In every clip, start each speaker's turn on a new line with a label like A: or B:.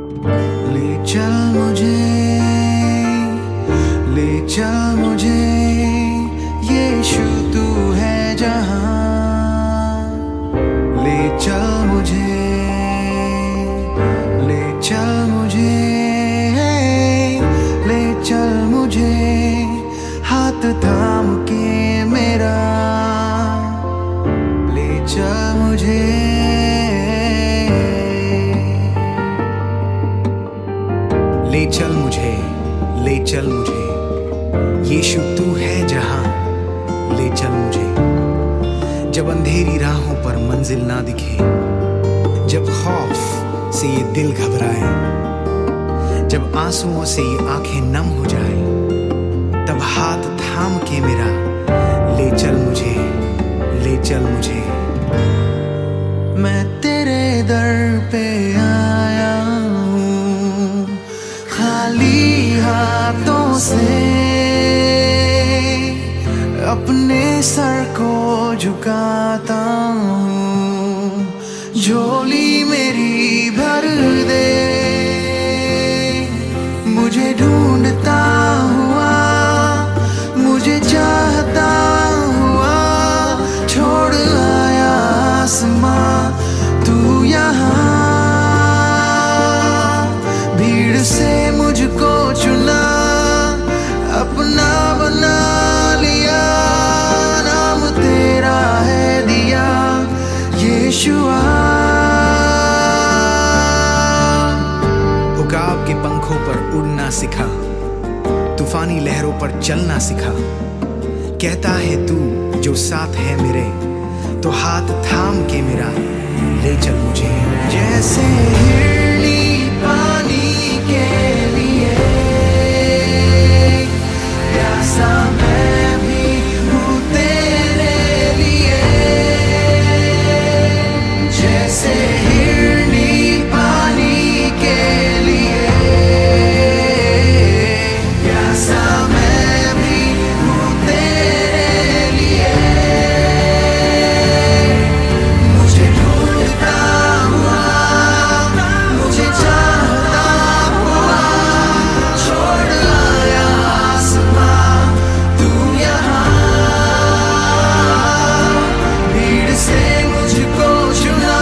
A: ले चल मुझे, ले चल मुझे, यीशु तू है जहां। ले चल मुझे, ले चल मुझे, ले चल मुझे, हाथ थाम के मेरा। ले चल मुझे, ले चल मुझे, ले चल मुझे, यीशु तू है जहां। ले चल मुझे, जब अंधेरी राहों पर मंजिल ना दिखे, जब खौफ से ये दिल घबराए, जब आंसुओं से ये आंखें नम हो जाए, तब हाथ थाम के मेरा ले चल मुझे, ले चल मुझे। मैं तेरे दर पे आया हूँ खाली हाथों से, अपने सर को झुकाता हूँ, झोली मेरी भर दे। मुझे ढूंढता हुआ, मुझे चाहता हुआ, छोड़ आया आसमां तू यहाँ। भीड़ से मुझको चुना, अपना बना लिया, नाम तेरा है दिया यीशुआ। उकाब के पंखों पर उड़ना सिखा, तूफानी लहरों पर चलना सिखा। कहता है तू जो साथ है मेरे, तो हाथ थाम के मेरा ले चल मुझे। जैसे हिरनी पानी के लिए प्यासा मैं भी हूँ तेरे लिए। जैसे हिरनी पानी के लिए प्यासा मैं भी हूँ तेरे लिए। मुझे ढूंढता हुआ, मुझे चाहता हुआ, छोड़ आया आसमां तू यहाँ। भीड़ से मुझको चुना,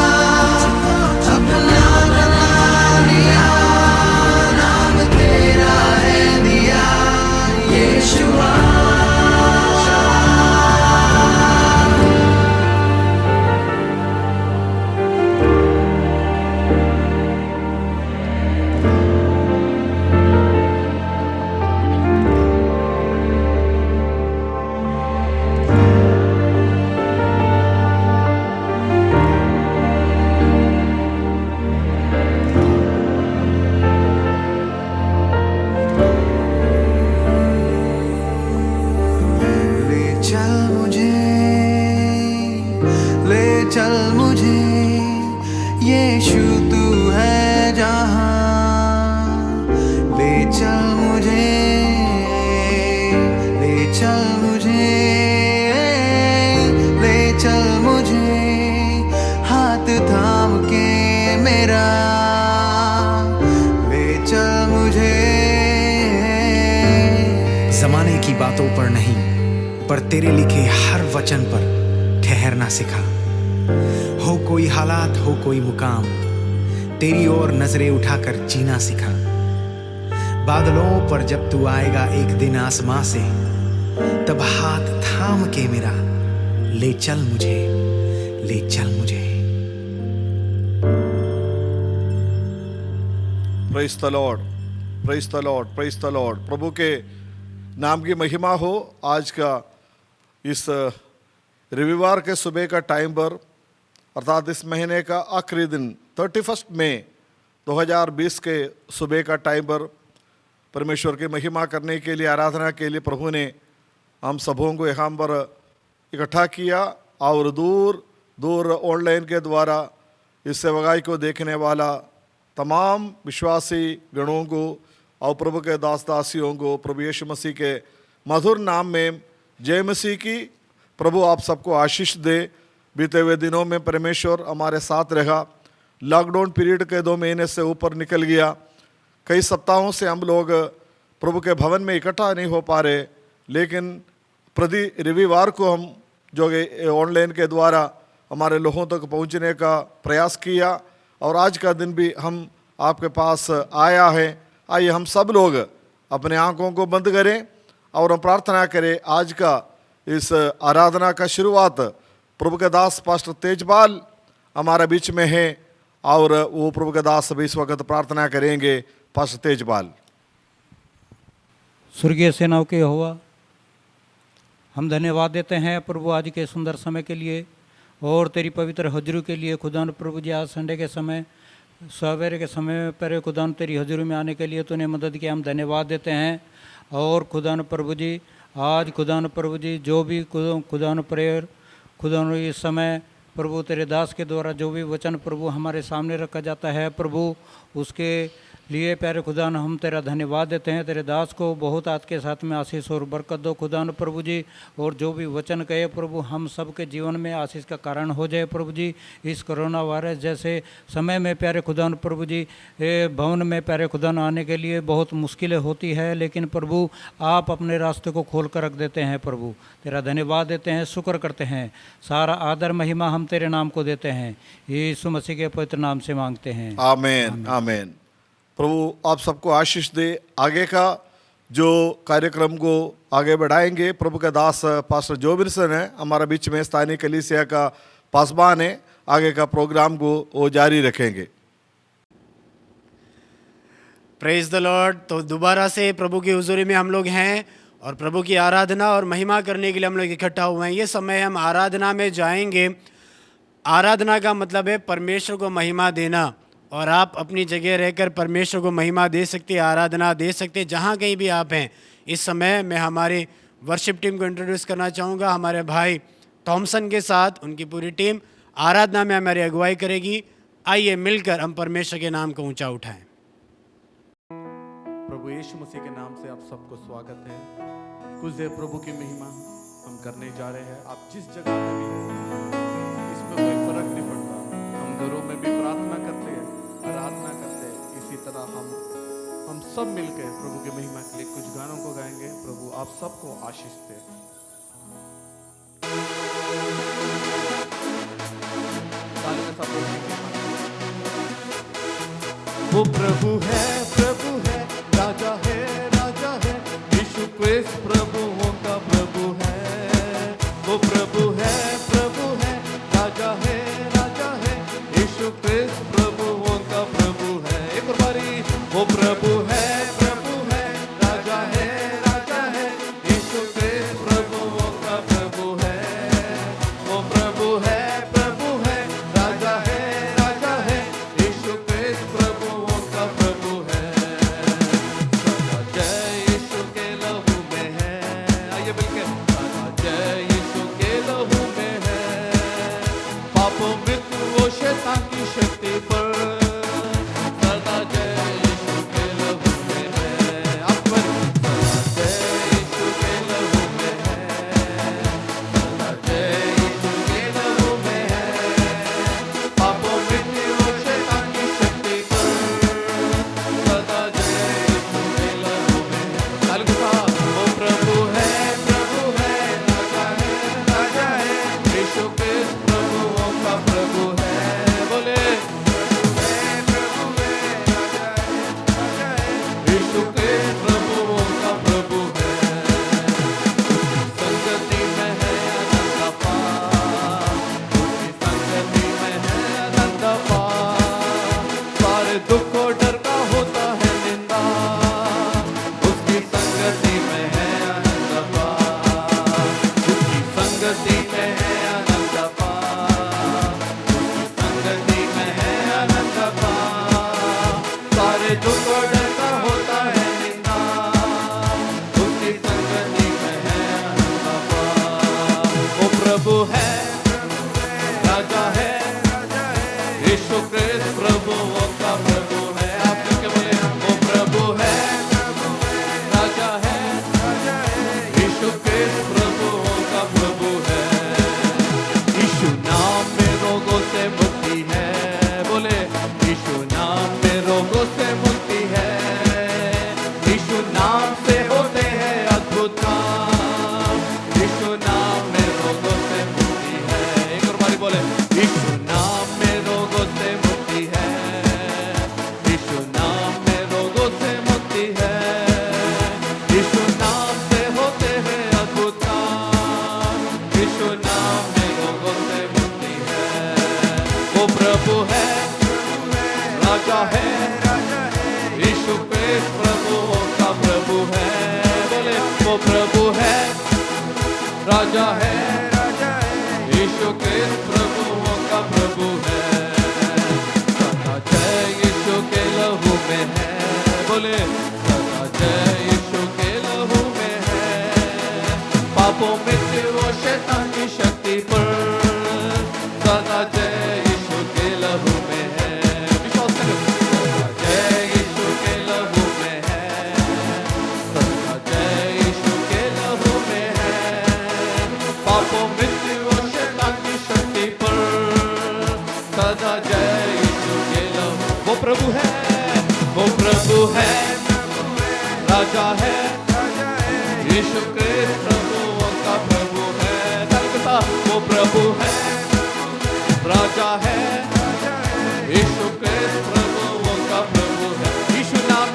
A: अपना बना लिया, नाम तेरा है दिया यीशुआ। ले चल मुझे, ले चल मुझे, यीशु तू है जहां। ले चल मुझे, ले चल मुझे, ले चल मुझे, हाथ थाम के मेरा। ले चल मुझे। जमाने की बातों पर नहीं, पर तेरे लिखे हर वचन पर ठहरना सिखा। हो कोई हालात, हो कोई मुकाम, तेरी ओर नजरें उठाकर जीना सिखा। बादलों पर जब तू आएगा एक दिन आसमां से, तब हाथ थाम के मेरा ले चल मुझे, ले चल मुझे।
B: Praise the Lord, praise the Lord, praise the Lord. प्रभु के नाम की महिमा हो। आज का इस रविवार के सुबह का टाइम पर, अर्थात इस महीने का आखिरी दिन 31 मई 2020 के सुबह का टाइम पर परमेश्वर की महिमा करने के लिए, आराधना के लिए प्रभु ने हम सबों को यहाँ पर इकट्ठा किया। और दूर दूर ऑनलाइन के द्वारा इस सेवकाई को देखने वाला तमाम विश्वासी गणों को और प्रभु के दास दासियों को प्रभु यीशु मसीह के मधुर नाम में जय मसीह की। प्रभु आप सबको आशीष दे। बीते हुए दिनों में परमेश्वर हमारे साथ रहा, लॉकडाउन पीरियड के 2 महीने से ऊपर निकल गया। कई सप्ताहों से हम लोग प्रभु के भवन में इकट्ठा नहीं हो पा रहे, लेकिन प्रति रविवार को हम जो ऑनलाइन के द्वारा हमारे लोगों तक पहुंचने का प्रयास किया और आज का दिन भी हम आपके पास आया है। आइए हम सब लोग अपने आंखों को बंद करें और हम प्रार्थना करें। आज का इस आराधना का शुरुआत प्रभु के दास पास्टर तेजपाल हमारे बीच में है और वो प्रभु के दास अभी इस वक्त प्रार्थना करेंगे। पास्टर तेजपाल।
C: स्वर्गीय सेनाओं के यहोवा, हम धन्यवाद देते हैं प्रभु आज के सुंदर समय के लिए और तेरी पवित्र हजूरी के लिए। खुदान प्रभु जी, आज संडे के समय सवेरे के समय पर खुदान तेरी हजूरी में आने के लिए तूने मदद की, हम धन्यवाद देते हैं। और खुदान प्रभु जी, आज खुदान प्रभु जी जो भी खुदान प्रेयर खुदान इस समय प्रभु तेरे दास के द्वारा जो भी वचन प्रभु हमारे सामने रखा जाता है प्रभु, उसके लिए प्यारे खुदान हम तेरा धन्यवाद देते हैं। तेरे दास को बहुत आज के साथ में आशीष और बरकत दो खुदान प्रभु जी, और जो भी वचन कहे प्रभु हम सब के जीवन में आशीष का कारण हो जाए प्रभु जी। इस कोरोना वायरस जैसे समय में प्यारे खुदान प्रभु जी भवन में प्यारे खुदान आने के लिए बहुत मुश्किलें होती है, लेकिन प्रभु आप अपने रास्ते को खोल कर रख देते हैं प्रभु। तेरा धन्यवाद देते हैं, शुक्र करते हैं, सारा आदर महिमा हम तेरे नाम को देते हैं। यीशु मसीह के पवित्र नाम से मांगते हैं,
B: आमीन आमीन। प्रभु आप सबको आशीष दे। आगे का जो कार्यक्रम को आगे बढ़ाएंगे प्रभु का दास पास्टर जोबिरसन है हमारा बीच में, स्थानीय कलीसिया का पासबान है। आगे का प्रोग्राम को वो जारी रखेंगे।
D: Praise the Lord. तो दोबारा से प्रभु की हुजूरी में हम लोग हैं और प्रभु की आराधना और महिमा करने के लिए हम लोग इकट्ठा हुए हैं। ये समय हम आराधना में जाएंगे। आराधना का मतलब है परमेश्वर को महिमा देना, और आप अपनी जगह रहकर परमेश्वर को महिमा दे सकते, आराधना दे सकते जहाँ कहीं भी आप हैं। इस समय मैं हमारी वर्शिप टीम को इंट्रोड्यूस करना चाहूँगा। हमारे भाई थॉमसन के साथ उनकी पूरी टीम आराधना में हमारी अगुवाई करेगी। आइए मिलकर हम परमेश्वर के नाम को ऊंचा उठाएं।
E: प्रभु यीशु मसीह के नाम से आप सबको स्वागत है। कुछ देर प्रभु की महिमा हम करने जा रहे हैं। आप जिस जगह में भी हैं, इसमें कोई फर्क नहीं पड़ता। हम घरों में भी प्रार्थना करते हैं, आराधना करते हैं, इसी तरह हम सब मिलकर प्रभु की महिमा के लिए कुछ गानों को गाएंगे। प्रभु आप सबको आशीष दे। वो प्रभु है राजा है यीशु क्रिस्त प्रभुओं का प्रभु है। वो प्रभु है राजा है यीशु क्रिस्त प्रभुओं का प्रभु है। एक और बारी, वो प्रभु है राजा है यीशु क्रिस्त प्रभुओं का प्रभु है। वो प्रभु है राजा है यीशु क्रिस्त प्रभुओं का प्रभु है। सदा जय यीशु के लहू में है। आइए मिलकर, सदा जय यीशु के लहू में है। पापों मृत्यु वो शैतान की शक्ति पर सदा जय यीशु के लहू में है। आप सदा जय यीशु के लहू में है। सदा जय यीशु के लहू में है। पापों मृत्यु वो शैतान की शक्ति पर सदा जय यीशु के लहू में है। ताली के साथ, वो प्रभु है राजा है यीशु क्रिस्त प्रभुओं का प्रभु है। बोले यीशु क्रिस्त प्रभुओं का प्रभु है। संगति में है आनंद पार, उसकी संगति में है आनंद पार। सारे दुख और डर का होता है निंदा, उसकी संगति में है आनंद पार। उसकी संगति में है आनंद पार, उसकी संगति में है आनंद पार। सारे दुख और डर का होता है निंदा, उसकी संगति में है आनंद पार। वो प्रभु है राजा है यीशु क्रिस्त प्रभुओं का प्रभु राजा है, यीशु क्रिस्त प्रभुओं का प्रभु है। बोले वो प्रभु है, राजा है, यीशु क्रिस्त प्रभुओं का प्रभु है। सदा जय यीशु के लहू में है। बोले सदा जय यीशु के लहू में है। पापों मृत्यु और शैतान की शक्ति पर सदा जय यीशु के लहू में है। विश्वास करो, सदा जय यीशु के लहू में है। सदा जय यीशु के लहू में है। पापों मृत्यु और शैतान की शक्ति पर सदा जय यीशु के लहू। वो प्रभु है, वो प्रभु है, राजा है, यीशु क्रिस्त प्रभुओं का प्रभु है। तलकता वो प्रभु है, राजा है, यीशु क्रिस्त प्रभुओं का प्रभु है। यीशु नाम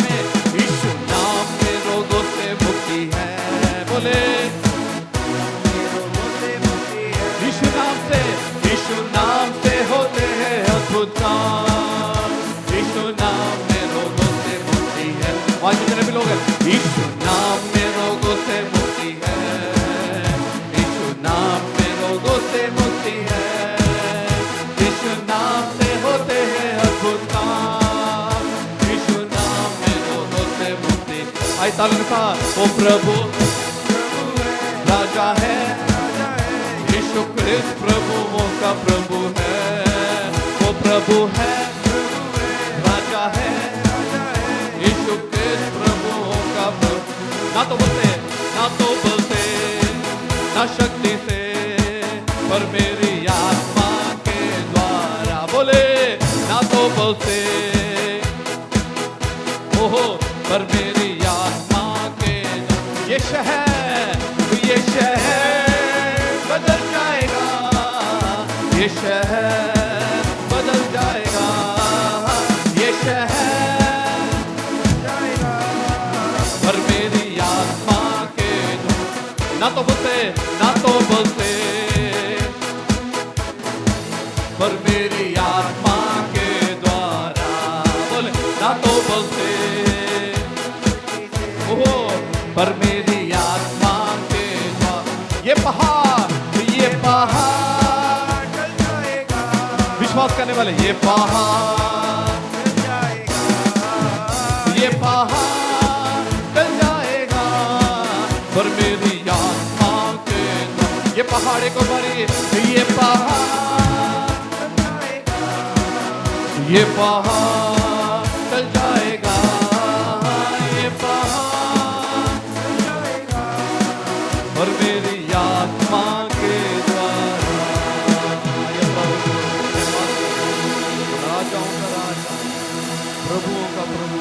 E: में रोगों से मुक्ति है। बोले यीशु नाम से होते हैं अद्भुत काम। यीशु नाम में रोगों से मुक्ति है। आज जितने भी लोग हैं, यीशु नाम में रोगों से मुक्ति है। यीशु नाम में रोगों से मुक्ति है। यीशु नाम से होते हैं अद्भुत काम। यीशु नाम में रोगों से मुक्ति। आई तालन का वो प्रभु राजा है, यीशु क्रिस्त प्रभुओं का प्रभु है। वो प्रभु है, राजा है, यीशु क्रिस्त प्रभुओं का प्रभु। ना तो बोलते, ना शक्ति से, पर मेरी आत्मा के द्वारा। बोले ना तो बोलते, ओहो, पर मेरी आत्मा के द्वारा। ये शहर बदल जाएगा, ये शहर बदल जाएगा, ये शहर जाएगा, पर मेरी आत्मा के ना तो बोलते, पर मेरी आत्मा के द्वारा। बोले ना तो बोलते, ओहो, पर मेरी आत्मा के द्वारा। ये पहाड़ टल जाएगा। विश्वास करने वाले, ये पहाड़ टल जाएगा, ये पहाड़ टल जाएगा, पर मेरी आत्मा के द्वारा। ये पहाड़ को भरिए, ये पहाड़ टल जाएगा, ये पहाड़ टल जाएगा, ये पहाड़ टल जाएगा, पर मेरी आत्मा के द्वारा। ये प्रभु राजाओं का राजा, प्रभुओं का प्रभु,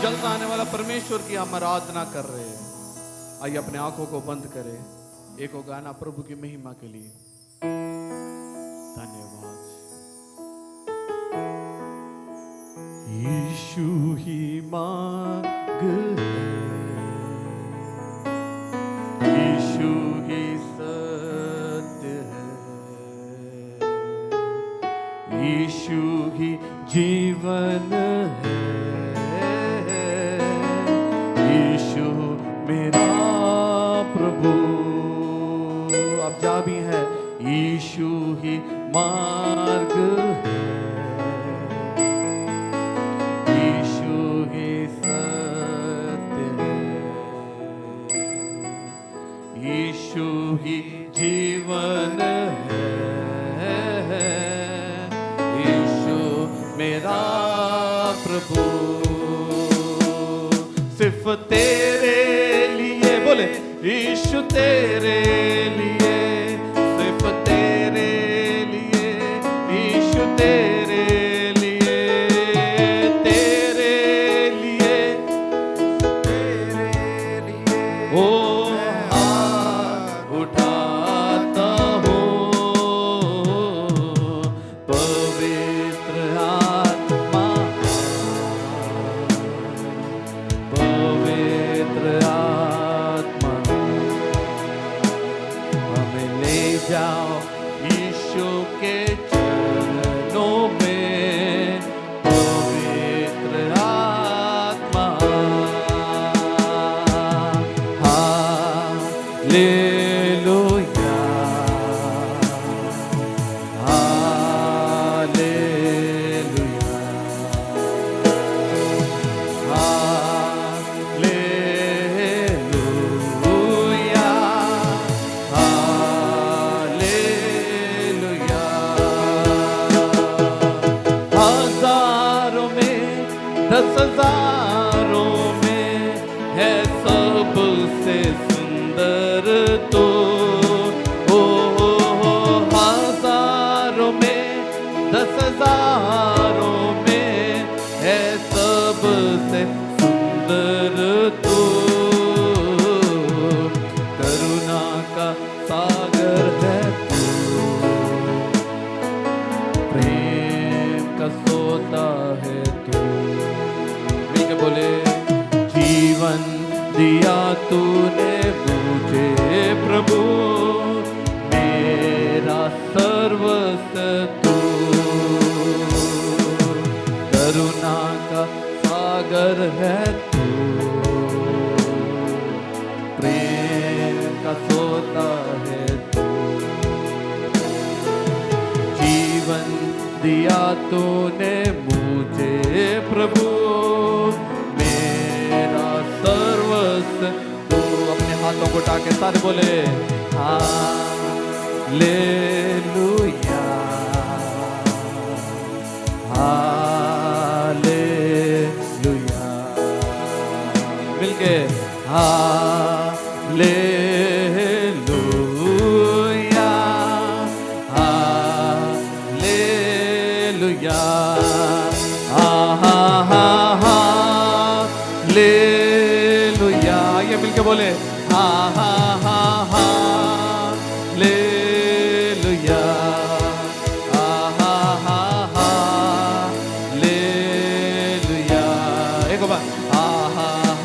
E: जलता आने वाला परमेश्वर की हम आराधना कर रहे हैं। आइए अपने आंखों को बंद करें, एक गाना प्रभु की महिमा के लिए। धन्यवाद। यीशु ही मार्ग है, यीशु ही सत्य है, यीशु ही जीवन है, यीशु मेरा प्रभु। अब जा भी है, यीशु ही मार्ग है, यीशु ही सत्य है, यीशु ही जीवन है, यीशु मेरा प्रभु। सिर्फ तेरे लिए, बोले यीशु तेरे लिए, सिर्फ तेरे लिए, यीशु तेरे लिए, तेरे लिए, तेरे लिए ओ हाथ उठाता हूँ, पवित्र आत्मा, पवित्र आत्मा हमें 10,000 में है सबसे सुंदर तू। ओ हजारों में 10,000 में है सबसे सुंदर तू। करुणा का सागर है तू, प्रेम का सोता है तू। मिलके बोले, जीवन दिया तूने मुझे प्रभु, मेरा सर्वस्व तू। करुणा का सागर है तू, प्रेम का सोता है तू। जीवन दिया तूने मुझे प्रभु, मेरा सर्वस्व तू। अपने हाथों को उठा के साथ बोले, हालेलुया, हालेलुया। मिलके हालेलुया, हालेलुया, हालेलुया। ये मिलके बोले, हालेलुया, हालेलुया। एक बार,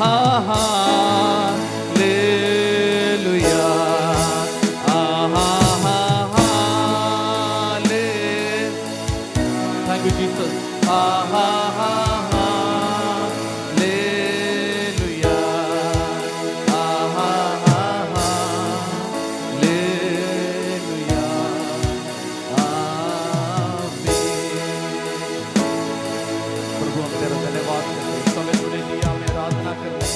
E: हालेलुया, हाले। Thank you Jesus. Hallelujah, hallelujah, आमीन। प्रभु हम तेरा धन्यवाद करते हैं, समय तूने दिया हमें आराधना करने,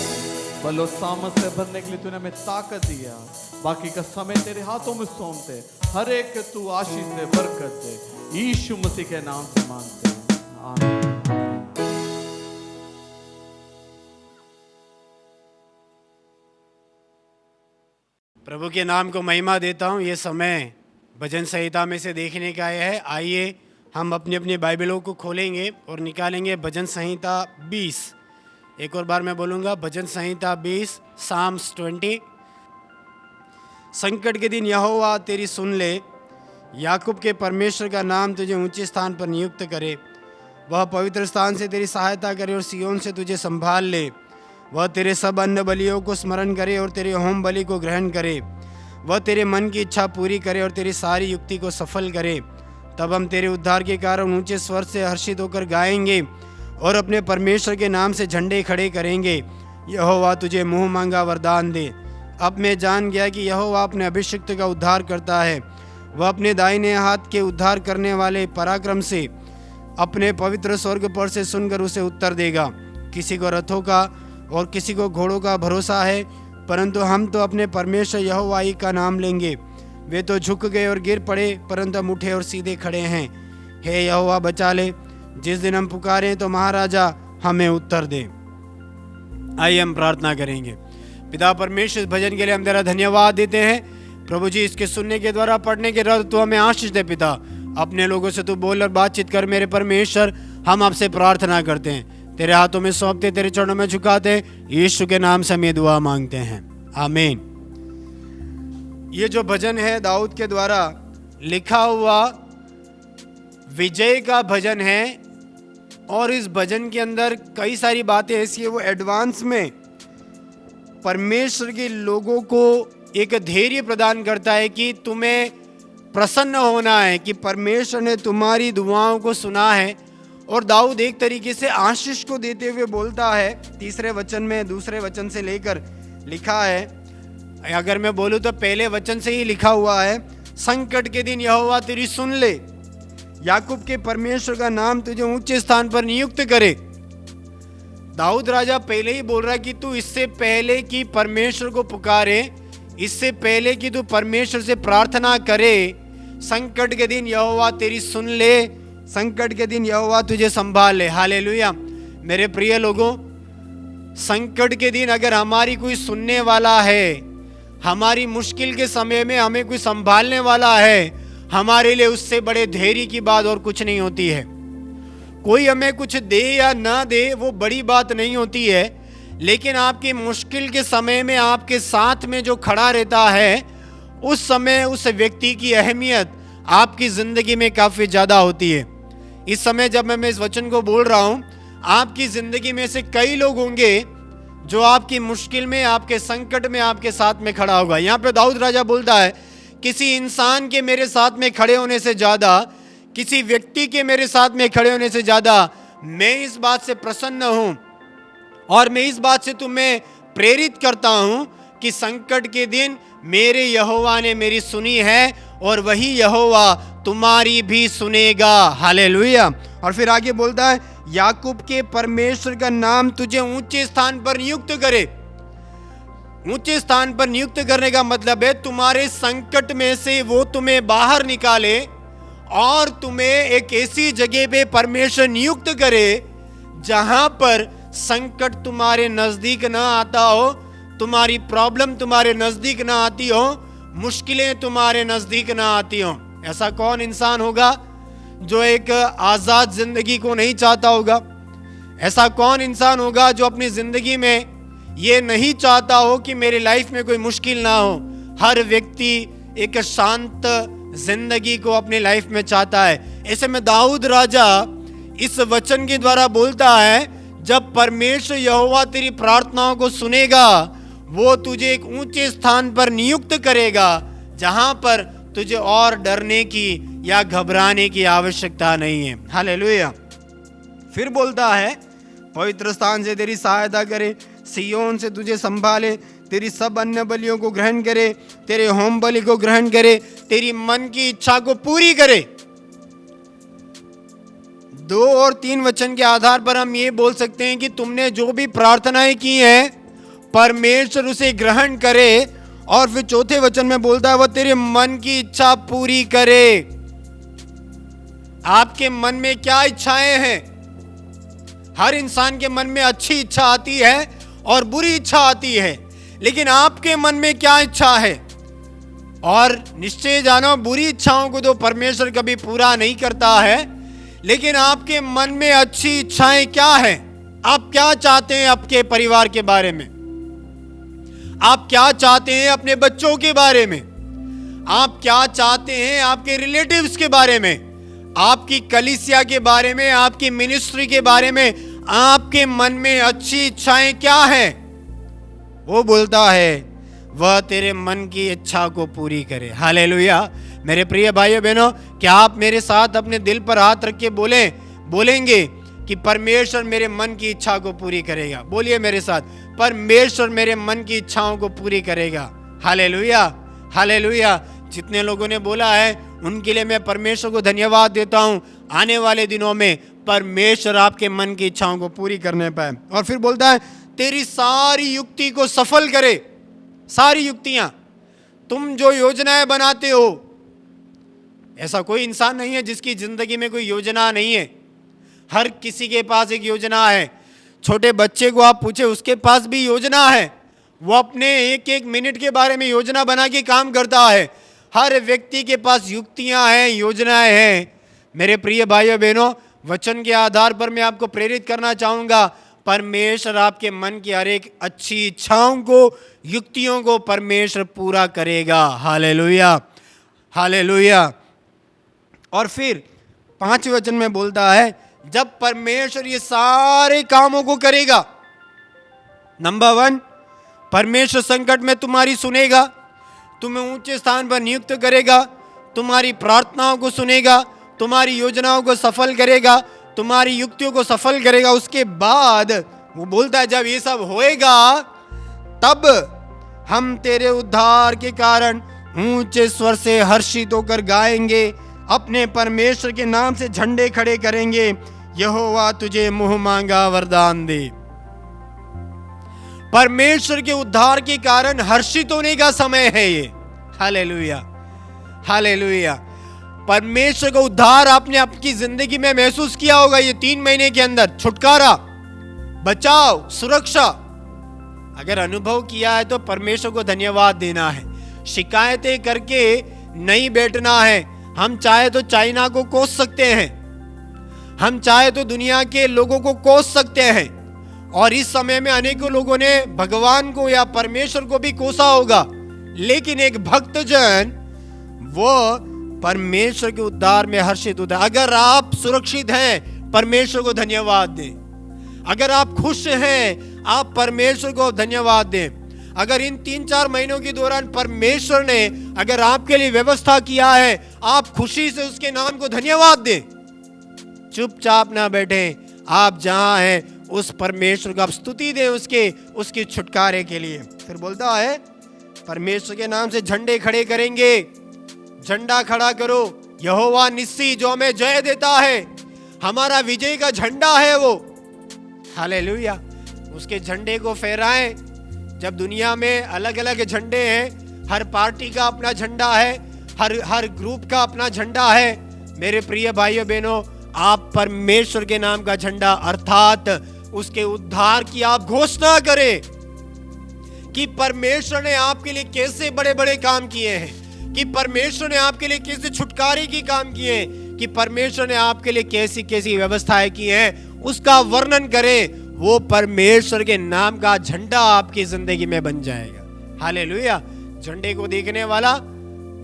E: बलो सामर्थ से भरने के लिए तूने हमें ताकत दिया। बाकी का समय तेरे हाथों में सौंपते, हर एक के तू आशीष दे, बरकत दे, यीशु मसीह के नाम से मांगते हैं, आमीन।
D: प्रभु के नाम को महिमा देता हूँ। ये समय भजन संहिता में से देखने का है। आइए हम अपनी अपनी बाइबलों को खोलेंगे और निकालेंगे भजन संहिता 20। एक और बार मैं बोलूँगा, भजन संहिता 20, साम्स 20। संकट के दिन यहोवा तेरी सुन ले, याकूब के परमेश्वर का नाम तुझे ऊंचे स्थान पर नियुक्त करे। वह पवित्र स्थान से तेरी सहायता करे और सिय्योन से तुझे संभाल ले। वह तेरे सब अन्न बलियों को स्मरण करे और तेरे होम बलि को ग्रहण करे। वह तेरे मन की इच्छा पूरी करे और तेरी सारी युक्ति को सफल करे। तब हम तेरे उद्धार के कारण ऊंचे स्वर से हर्षित होकर गाएंगे और अपने परमेश्वर के नाम से झंडे खड़े करेंगे। यहोवा तुझे मुँह मांगा वरदान दे। अब मैं जान गया कि यहोवा अपने अभिषिक्त का उद्धार करता है। वह अपने दाहिने हाथ के उद्धार करने वाले पराक्रम से अपने पवित्र स्वर्ग पर से सुनकर उसे उत्तर देगा। किसी को रथों का और किसी को घोड़ों का भरोसा है, परंतु हम तो अपने परमेश्वर यहोवा ही का नाम लेंगे। वे तो झुक गए और गिर पड़े, परंतु हम उठे और सीधे खड़े हैं। हे यहोवा बचा ले, जिस दिन हम पुकारें तो महाराजा हमें उत्तर दे। आइए हम प्रार्थना करेंगे। पिता परमेश्वर, इस भजन के लिए हम तेरा धन्यवाद देते हैं। प्रभु जी, इसके सुनने के द्वारा, पढ़ने के द्वारा तू हमें आशीष दे। पिता, अपने लोगों से तू बोल और बातचीत कर। मेरे परमेश्वर, हम आपसे प्रार्थना करते हैं, तेरे हाथों में सौंपते, तेरे चरणों में झुकाते, यीशु के नाम से हम ये दुआ मांगते हैं, आमीन। ये जो भजन है दाऊद के द्वारा लिखा हुआ विजय का भजन है, और इस भजन के अंदर कई सारी बातें ऐसी है, वो एडवांस में परमेश्वर के लोगों को एक धैर्य प्रदान करता है कि तुम्हें प्रसन्न होना है, कि परमेश्वर ने तुम्हारी दुआओं को सुना है। और दाऊद एक तरीके से आशीष को देते हुए बोलता है। तीसरे वचन में दूसरे वचन से लेकर लिखा है, अगर मैं बोलूँ तो पहले वचन से ही लिखा हुआ है, संकट के दिन यहोवा तेरी सुन ले, याकूब के परमेश्वर का नाम तुझे ऊंचे स्थान पर नियुक्त करे। दाऊद राजा पहले ही बोल रहा है कि तू इससे पहले कि परमेश्वर को पुकारे, इससे पहले कि तू परमेश्वर से प्रार्थना करे, संकट के दिन यहोवा तेरी सुन ले, संकट के दिन यहोवा तुझे संभाल ले। हालेलुया। मेरे प्रिय लोगों, संकट के दिन अगर हमारी कोई सुनने वाला है, हमारी मुश्किल के समय में हमें कोई संभालने वाला है, हमारे लिए उससे बड़े धैर्य की बात और कुछ नहीं होती है। कोई हमें कुछ दे या ना दे वो बड़ी बात नहीं होती है, लेकिन आपकी मुश्किल के समय में आपके साथ में जो खड़ा रहता है, उस समय उस व्यक्ति की अहमियत आपकी जिंदगी में काफी ज्यादा होती है। इस समय जब मैं इस वचन को बोल रहा हूं, आपकी जिंदगी में से कई लोग होंगे जो आपकी मुश्किल में, आपके संकट में आपके साथ में खड़ा होगा। यहाँ पे दाऊद राजा बोलता है, किसी इंसान के मेरे साथ में खड़े होने से ज्यादा, किसी व्यक्ति के मेरे साथ में खड़े होने से ज्यादा मैं इस बात से प्रसन्न हूं और मैं इस बात से तुम्हें प्रेरित करता हूं कि संकट के दिन मेरे यहोवा ने मेरी सुनी है और वही यहोवा तुम्हारी भी सुनेगा। हालेलुया। और फिर आगे बोलता है, याकूब के परमेश्वर का नाम तुझे ऊंचे स्थान पर नियुक्त करे। ऊंचे स्थान पर नियुक्त करने का मतलब है तुम्हारे संकट में से वो तुम्हें बाहर निकाले और तुम्हें एक ऐसी जगह पे परमेश्वर नियुक्त करे जहां पर संकट तुम्हारे नजदीक ना आता हो, तुम्हारी प्रॉब्लम तुम्हारे नजदीक ना आती हो, मुश्किलें तुम्हारे नजदीक ना आती हो। ऐसा कौन इंसान होगा जो एक आजाद जिंदगी को नहीं चाहता होगा? ऐसा कौन इंसान होगा जो अपनी जिंदगी में ये नहीं चाहता हो कि मेरी लाइफ में कोई मुश्किल ना हो? हर व्यक्ति एक शांत जिंदगी को अपनी लाइफ में चाहता है। ऐसे में दाऊद राजा इस वचन के द्वारा बोलता है, जब परमेश्वर यहोवा तेरी प्रार्थनाओं को सुनेगा, वो तुझे एक ऊंचे स्थान पर नियुक्त करेगा जहां पर तुझे और डरने की या घबराने की आवश्यकता नहीं है। हालेलुया। फिर बोलता है, पवित्र स्थान से तेरी सहायता करे, सिय्योन से तुझे संभाले, तेरी सब अन्य बलियों को ग्रहण करे, तेरे होम बलि को ग्रहण करे, तेरी मन की इच्छा को पूरी करे। 2 और 3 वचन के आधार पर हम ये बोल सकते हैं कि तुमने जो भी प्रार्थनाएं की हैं, परमेश्वर उसे ग्रहण करे। और फिर 4थे वचन में बोलता है, वह तेरे मन की इच्छा पूरी करे। आपके मन में क्या इच्छाएं हैं? हर इंसान के मन में अच्छी इच्छा आती है और बुरी इच्छा आती है, लेकिन आपके मन में क्या इच्छा है? और निश्चय जानो, बुरी इच्छाओं को तो परमेश्वर कभी पूरा नहीं करता है, लेकिन आपके मन में अच्छी इच्छाएं क्या है? आप क्या चाहते हैं आपके परिवार के बारे में? आप क्या चाहते हैं अपने बच्चों के बारे में? आप क्या चाहते हैं आपके रिलेटिव्स के बारे में, आपकी कलीसिया के बारे में, आपकी मिनिस्ट्री के बारे में? आपके मन में अच्छी इच्छाएं क्या हैं? वो बोलता है, वह तेरे मन की इच्छा को पूरी करे। हालेलुया। मेरे प्रिय भाइयों बहनों, क्या आप मेरे साथ अपने दिल पर हाथ रख के बोलेंगे कि परमेश्वर मेरे मन की इच्छा को पूरी करेगा? बोलिए मेरे साथ, परमेश्वर मेरे मन की इच्छाओं को पूरी करेगा। Hallelujah, hallelujah. जितने लोगों ने बोला है उनके लिए मैं परमेश्वर को धन्यवाद देता हूं। आने वाले दिनों में परमेश्वर आपके मन की इच्छाओं को पूरी करने पाए। और फिर बोलता है, तेरी सारी युक्ति को सफल करे। सारी युक्तियां, तुम जो योजनाएं बनाते हो, ऐसा कोई इंसान नहीं है जिसकी जिंदगी में कोई योजना नहीं है। हर किसी के पास एक योजना है। छोटे बच्चे को आप पूछे, उसके पास भी योजना है। वो अपने एक एक मिनट के बारे में योजना बना के काम करता है। हर व्यक्ति के पास युक्तियां हैं, योजनाएं हैं। मेरे प्रिय भाइयों बहनों, वचन के आधार पर मैं आपको प्रेरित करना चाहूंगा, परमेश्वर आपके मन की हर एक अच्छी इच्छाओं को, युक्तियों को परमेश्वर पूरा करेगा। Hallelujah, hallelujah. और फिर 5वें वचन में बोलता है, जब परमेश्वर ये सारे कामों को करेगा, नंबर 1, परमेश्वर संकट में तुम्हारी सुनेगा, तुम्हें ऊंचे स्थान पर नियुक्त करेगा, तुम्हारी प्रार्थनाओं को सुनेगा, तुम्हारी योजनाओं को सफल करेगा, तुम्हारी युक्तियों को सफल करेगा। उसके बाद वो बोलता है, जब ये सब होएगा तब हम तेरे उद्धार के कारण ऊंचे स्वर से हर्षित होकर गाएंगे, अपने परमेश्वर के नाम से झंडे खड़े करेंगे, यहोवा तुझे मुंह मांगा वरदान दे। परमेश्वर के उद्धार के कारण हर्षित होने का समय है ये। Hallelujah, hallelujah. परमेश्वर का उद्धार आपने आपकी जिंदगी में महसूस किया होगा ये 3 महीने के अंदर, छुटकारा। बचाव, सुरक्षा अगर अनुभव किया है तो परमेश्वर को धन्यवाद देना है। शिकायतें करके नहीं बैठना है। हम चाहे तो चाइना को कोस सकते हैं, हम चाहे तो दुनिया के लोगों को कोस सकते हैं, और इस समय में अनेकों लोगों ने भगवान को या परमेश्वर को भी कोसा होगा, लेकिन एक भक्तजन वो परमेश्वर के उद्धार में हर्षित होता है। अगर आप सुरक्षित हैं, परमेश्वर को धन्यवाद दें। अगर आप खुश हैं, आप परमेश्वर को धन्यवाद दें। अगर इन 3-4 महीनों के दौरान परमेश्वर ने अगर आपके लिए व्यवस्था किया है, आप खुशी से उसके नाम को धन्यवाद दें। चुपचाप ना बैठे, आप जहां हैं उस परमेश्वर को आप स्तुति दें उसके छुटकारे के लिए। फिर बोलता है परमेश्वर के नाम से झंडे खड़े करेंगे। झंडा खड़ा करो, यहोवा निस्सी जो हमें जय देता है, हमारा विजय का झंडा है वो। हालेलुया। उसके झंडे को फहराएं। जब दुनिया में अलग अलग झंडे हैं, हर पार्टी का अपना झंडा है, हर ग्रुप का अपना झंडा है, मेरे प्रिय भाइयों बहनों, आप परमेश्वर के नाम का झंडा अर्थात उसके उद्धार की आप घोषणा करें कि परमेश्वर ने आपके लिए कैसे बड़े बड़े काम किए हैं, कि परमेश्वर ने आपके लिए कैसे छुटकारे की काम किए हैं, कि परमेश्वर ने आपके लिए कैसी कैसी व्यवस्थाएं की हैं, उसका वर्णन करें। वो परमेश्वर के नाम का झंडा आपकी जिंदगी में बन जाएगा। हालेलुया। झंडे को देखने वाला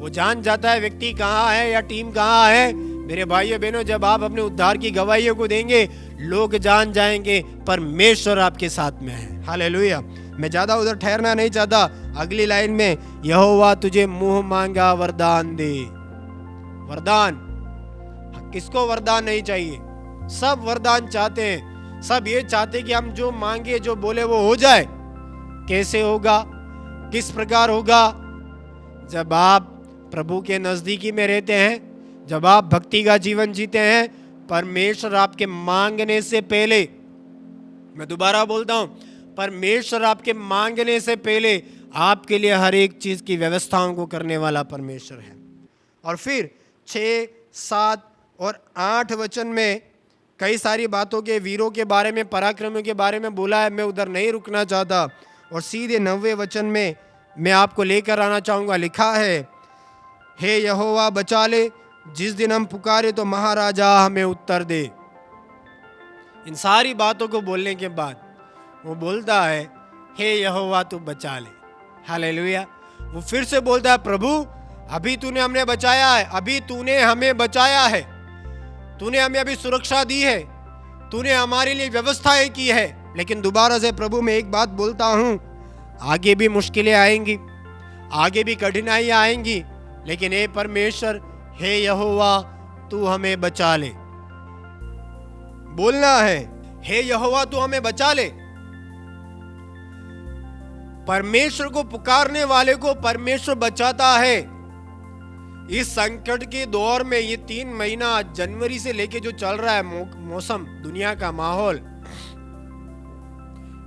D: वो जान जाता है व्यक्ति कहाँ है या टीम कहाँ है। मेरे भाइयों बहनों, जब आप अपने उद्धार की गवाहियों को देंगे, लोग जान जाएंगे परमेश्वर आपके साथ में है। हालेलुया। मैं ज्यादा उधर ठहरना नहीं चाहता। अगली लाइन में, यहोवा तुझे मुंह मांगा वरदान दे। वरदान, किसको वरदान नहीं चाहिए? सब वरदान चाहते हैं। सब ये चाहते कि हम जो मांगे जो बोले वो हो जाए। कैसे होगा, किस प्रकार होगा? जब आप प्रभु के नजदीकी में रहते हैं, जब आप भक्ति का जीवन जीते हैं, परमेश्वर आपके मांगने से पहले, मैं दोबारा बोलता हूं, परमेश्वर आपके मांगने से पहले आपके लिए हर एक चीज की व्यवस्थाओं को करने वाला परमेश्वर है। और फिर 6, 7 और 8 वचन में कई सारी बातों के, वीरों के बारे में, पराक्रमियों के बारे में बोला है। मैं उधर नहीं रुकना चाहता और सीधे 9वें वचन में मैं आपको लेकर आना चाहूँगा। लिखा है, हे यहोवा बचा ले, जिस दिन हम पुकारे तो महाराजा हमें उत्तर दे। इन सारी बातों को बोलने के बाद वो बोलता है, हे यहोवा तू बचा ले। हालेलुया। वो फिर से बोलता है, प्रभु अभी तूने हमने बचाया है, अभी तूने हमें बचाया है, तूने हमें अभी सुरक्षा दी है, तूने हमारे लिए व्यवस्थाएं की है। लेकिन दोबारा से प्रभु मैं एक बात बोलता हूं, आगे भी मुश्किलें आएंगी, आगे भी कठिनाइयां आएंगी, लेकिन हे परमेश्वर, हे यहोवा तू हमें बचा ले। बोलना है, हे यहोवा तू हमें बचा ले। परमेश्वर को पुकारने वाले को परमेश्वर बचाता है। इस संकट के दौर में ये 3 महीना जनवरी से लेके जो चल रहा है मौसम, दुनिया का माहौल,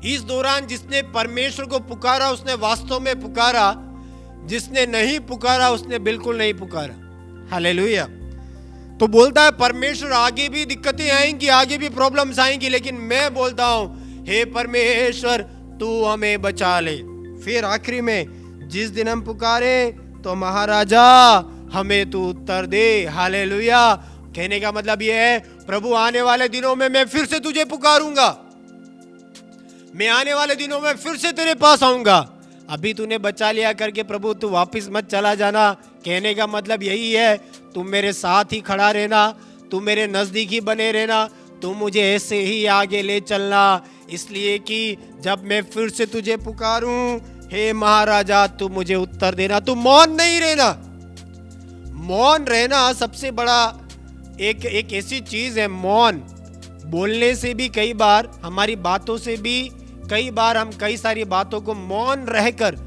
D: इस दौरान जिसने परमेश्वर को पुकारा उसने वास्तव में पुकारा, जिसने नहीं पुकारा उसने बिल्कुल नहीं पुकारा। हालेलुया। तो बोलता है परमेश्वर आगे भी दिक्कतें आएंगी, आगे भी प्रॉब्लम्स आएंगी, लेकिन मैं बोलता हूं, हे परमेश्वर तू हमें बचा ले। फिर आखिरी में, जिस दिन हम पुकारे तो महाराजा हमें तू उत्तर दे। हालेलुया। कहने का मतलब यह है, प्रभु आने वाले दिनों में मैं फिर से तुझे पुकारूंगा, मैं आने वाले दिनों में फिर से तेरे पास आऊंगा। अभी तूने बचा लिया करके प्रभु तू वापस मत चला जाना। कहने का मतलब यही है, तुम मेरे साथ ही खड़ा रहना, तुम मेरे नजदीक ही बने रहना, तुम मुझे ऐसे ही आगे ले चलना, इसलिए कि जब मैं फिर से तुझे पुकारूं, हे महाराजा तू मुझे उत्तर देना। तू मौन नहीं रहना। मौन रहना सबसे बड़ा एक ऐसी चीज है। मौन बोलने से भी कई बार, हमारी बातों से भी कई बार हम कई सारी बातों को मौन रहकर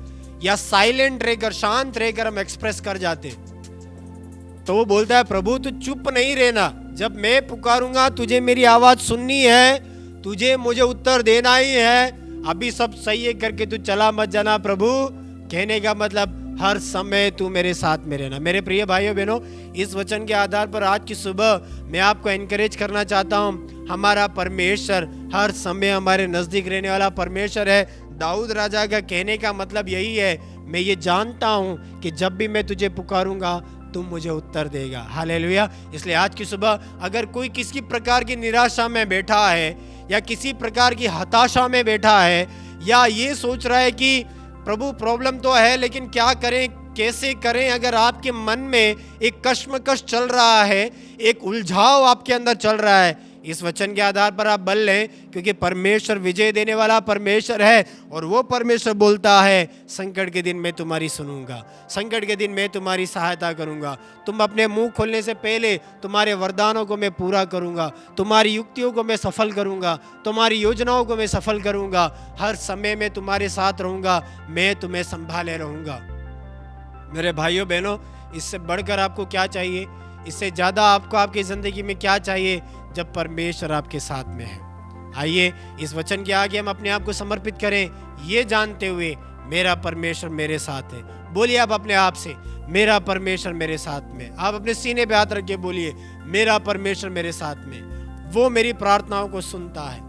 D: या साइलेंट रहकर, शांत रहकर हम एक्सप्रेस कर जाते हैं। तो वो बोलता है, प्रभु तू चुप नहीं रहना, जब मैं पुकारूंगा तुझे मेरी आवाज सुननी है, तुझे मुझे उत्तर देना ही है। अभी सब सही है करके तू चला मत जाना प्रभु। कहने का मतलब हर समय तू मेरे साथ में रहना। मेरे प्रिय भाइयों बहनों, इस वचन के आधार पर आज की सुबह मैं आपको एनकरेज करना चाहता हूँ, हमारा परमेश्वर हर समय हमारे नजदीक रहने वाला परमेश्वर है। दाऊद राजा का कहने का मतलब यही है, मैं ये जानता हूँ कि जब भी मैं तुझे पुकारूंगा तुम मुझे उत्तर देगा। हालेलुया। इसलिए आज की सुबह अगर कोई किसी प्रकार की निराशा में बैठा है या किसी प्रकार की हताशा में बैठा है या ये सोच रहा है कि प्रभु प्रॉब्लम तो है लेकिन क्या करें, कैसे करें, अगर आपके मन में एक कश्मकश चल रहा है, एक उलझाव आपके अंदर चल रहा है, इस वचन के आधार पर आप बल लें, क्योंकि परमेश्वर विजय देने वाला परमेश्वर है और वो परमेश्वर बोलता है, संकट के दिन मैं तुम्हारी सुनूंगा, संकट के दिन मैं तुम्हारी सहायता करूंगा, तुम अपने मुंह खोलने से पहले तुम्हारे वरदानों को मैं पूरा करूंगा, तुम्हारी युक्तियों को मैं सफल करूंगा, तुम्हारी योजनाओं को मैं सफल करूंगा, हर समय में तुम्हारे साथ रहूंगा, मैं तुम्हें संभाले रहूंगा। मेरे भाइयों बहनों, इससे बढ़कर आपको क्या चाहिए, इससे ज़्यादा आपको आपकी ज़िंदगी में क्या चाहिए जब परमेश्वर आपके साथ में है। आइए इस वचन के आगे हम अपने आप को समर्पित करें, ये जानते हुए मेरा परमेश्वर मेरे साथ है। बोलिए आप अपने आप से, मेरा परमेश्वर मेरे साथ में। आप अपने सीने पे हाथ रख के बोलिए, मेरा परमेश्वर मेरे साथ में। वो मेरी प्रार्थनाओं को सुनता है,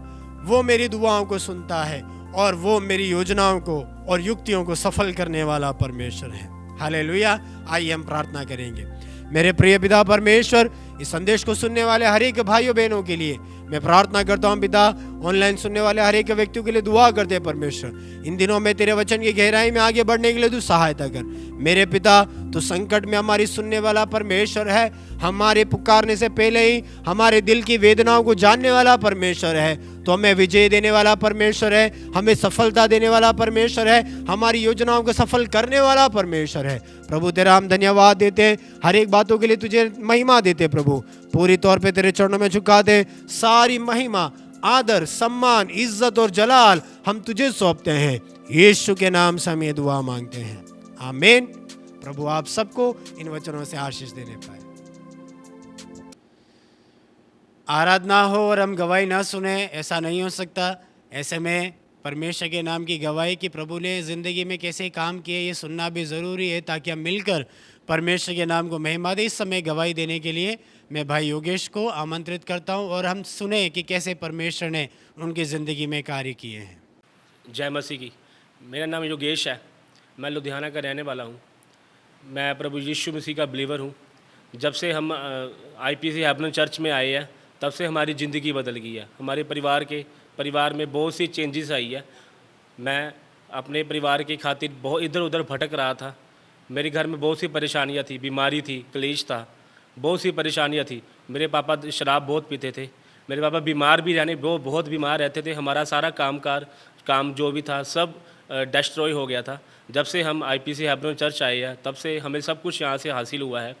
D: वो मेरी दुआओं को सुनता है और वो मेरी योजनाओं को और युक्तियों को सफल करने वाला परमेश्वर है। हालेलुया। आइए हम प्रार्थना करेंगे। मेरे प्रिय पिता परमेश्वर, इस संदेश को सुनने वाले हर एक भाइयों बहनों के लिए मैं प्रार्थना करता हूँ पिता, ऑनलाइन सुनने वाले हर एक व्यक्तियों के लिए दुआ करते हैं परमेश्वर, इन दिनों में तेरे वचन की गहराई में आगे बढ़ने के लिए तू सहायता कर। मेरे पिता, तू संकट में हमारी सुनने वाला परमेश्वर है, हमारे पुकारने से पहले ही हमारे दिल की वेदनाओं को जानने वाला परमेश्वर है, तो हमें विजय देने वाला परमेश्वर है, हमें सफलता देने वाला परमेश्वर है, हमारी योजनाओं को सफल करने वाला परमेश्वर है। प्रभु तेरा हम धन्यवाद देते, हर एक बातों के लिए तुझे महिमा देते। प्रभु पूरी तौर पे तेरे चरणों में झुका दे, सारी महिमा, आदर, सम्मान, इज्जत और जलाल हम तुझे सौंपते हैं। यीशु के नाम से हम ये दुआ मांगते हैं, आमीन। प्रभु आप सबको इन वचनों से आशीष देने पाए। आराधना हो और हम गवाही ना सुने, ऐसा नहीं हो सकता। ऐसे में परमेश्वर के नाम की गवाही कि प्रभु ने ज़िंदगी में कैसे काम किए, ये सुनना भी ज़रूरी है, ताकि हम मिलकर परमेश्वर के नाम को महिमा दे। इस समय गवाही देने के लिए मैं भाई योगेश को आमंत्रित करता हूं और हम सुने कि कैसे परमेश्वर ने उनकी ज़िंदगी में कार्य किए हैं।
F: जय मसीह की। मेरा नाम योगेश है, मैं लुधियाना का रहने वाला हूँ। मैं प्रभु यीशु मसीह का बिलीवर हूँ। जब से हम IPC हैपनर चर्च में आए हैं, तब से हमारी ज़िंदगी बदल गई है। हमारे परिवार में बहुत सी चेंजेस आई है। मैं अपने परिवार की खातिर बहुत इधर उधर भटक रहा था। मेरे घर में बहुत सी परेशानियाँ थी, बीमारी थी, क्लेश था, बहुत सी परेशानियाँ थी। मेरे पापा शराब बहुत पीते थे, मेरे पापा बीमार भी रहने बहुत बीमार रहते थे। हमारा सारा काम जो भी था सब डिस्ट्रॉय हो गया था। जब से हम IPC हैपनर चर्च आए हैं, तब से हमें सब कुछ यहाँ से हासिल हुआ है।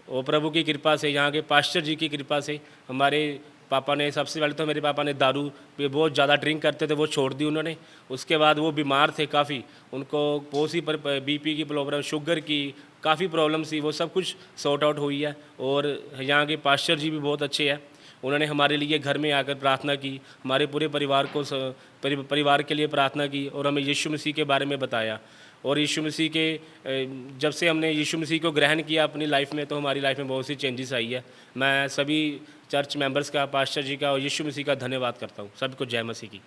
F: और प्रभु की कृपा से, यहाँ के पास्टर जी की कृपा से, हमारे पापा ने, सबसे पहले तो मेरे पापा ने दारू पे बहुत ज़्यादा ड्रिंक करते थे, वो छोड़ दी उन्होंने। उसके बाद वो बीमार थे काफ़ी, उनको बहुत सी BP की प्रॉब्लम, शुगर की काफ़ी प्रॉब्लम थी, वो सब कुछ सॉर्ट आउट हुई है। और यहाँ के पास्टर जी भी बहुत अच्छे हैं, उन्होंने हमारे लिए घर में आकर प्रार्थना की, हमारे पूरे परिवार के लिए प्रार्थना की और हमें यीशु मसीह के बारे में बताया। और यीशु मसीह के जब से हमने यीशु मसीह को ग्रहण किया अपनी लाइफ में, तो हमारी लाइफ में बहुत सी चेंजेस आई है। मैं सभी चर्च मेंबर्स का, पास्टर जी का और यीशु मसीह का धन्यवाद करता हूँ। सबको जय मसीह की।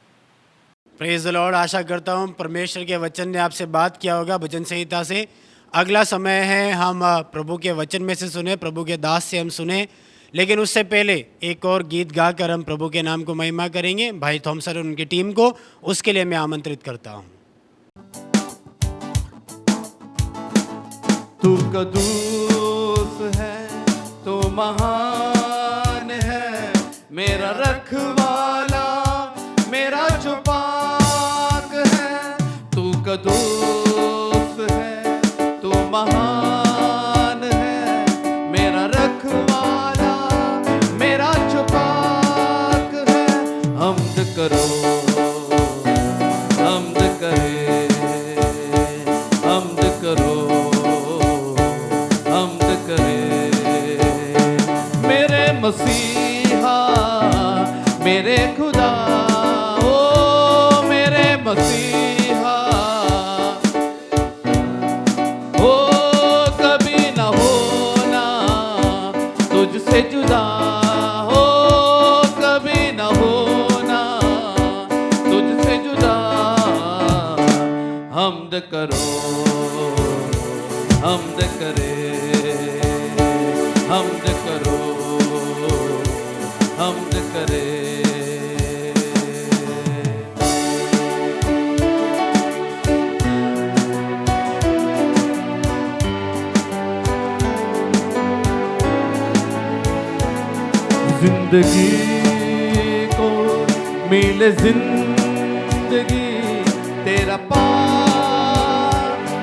D: Praise the Lord. आशा करता हूँ परमेश्वर के वचन ने आपसे बात किया होगा भजन संहिता से। अगला समय है हम प्रभु के वचन में से सुने, प्रभु के दास से हम सुने, लेकिन उससे पहले एक और गीत गाकर हम प्रभु के नाम को महिमा करेंगे। भाई थॉमसन और उनकी टीम को उसके लिए मैं आमंत्रित करता हूँ।
E: तू कदूस है, तू महान है, मेरा रखवाला, मेरा चौपाक है। तू कदूस है, तू महान है, मेरा रखवाला, मेरा चौपाक है। हम्द करो, हम्द करे, हम्द करो, मसीहा मेरे खुदा, ओ मेरे मसीहा, करो, हमद करे, हमद करो, हमद करे। जिंदगी को मिले जिंदगी तेरा पार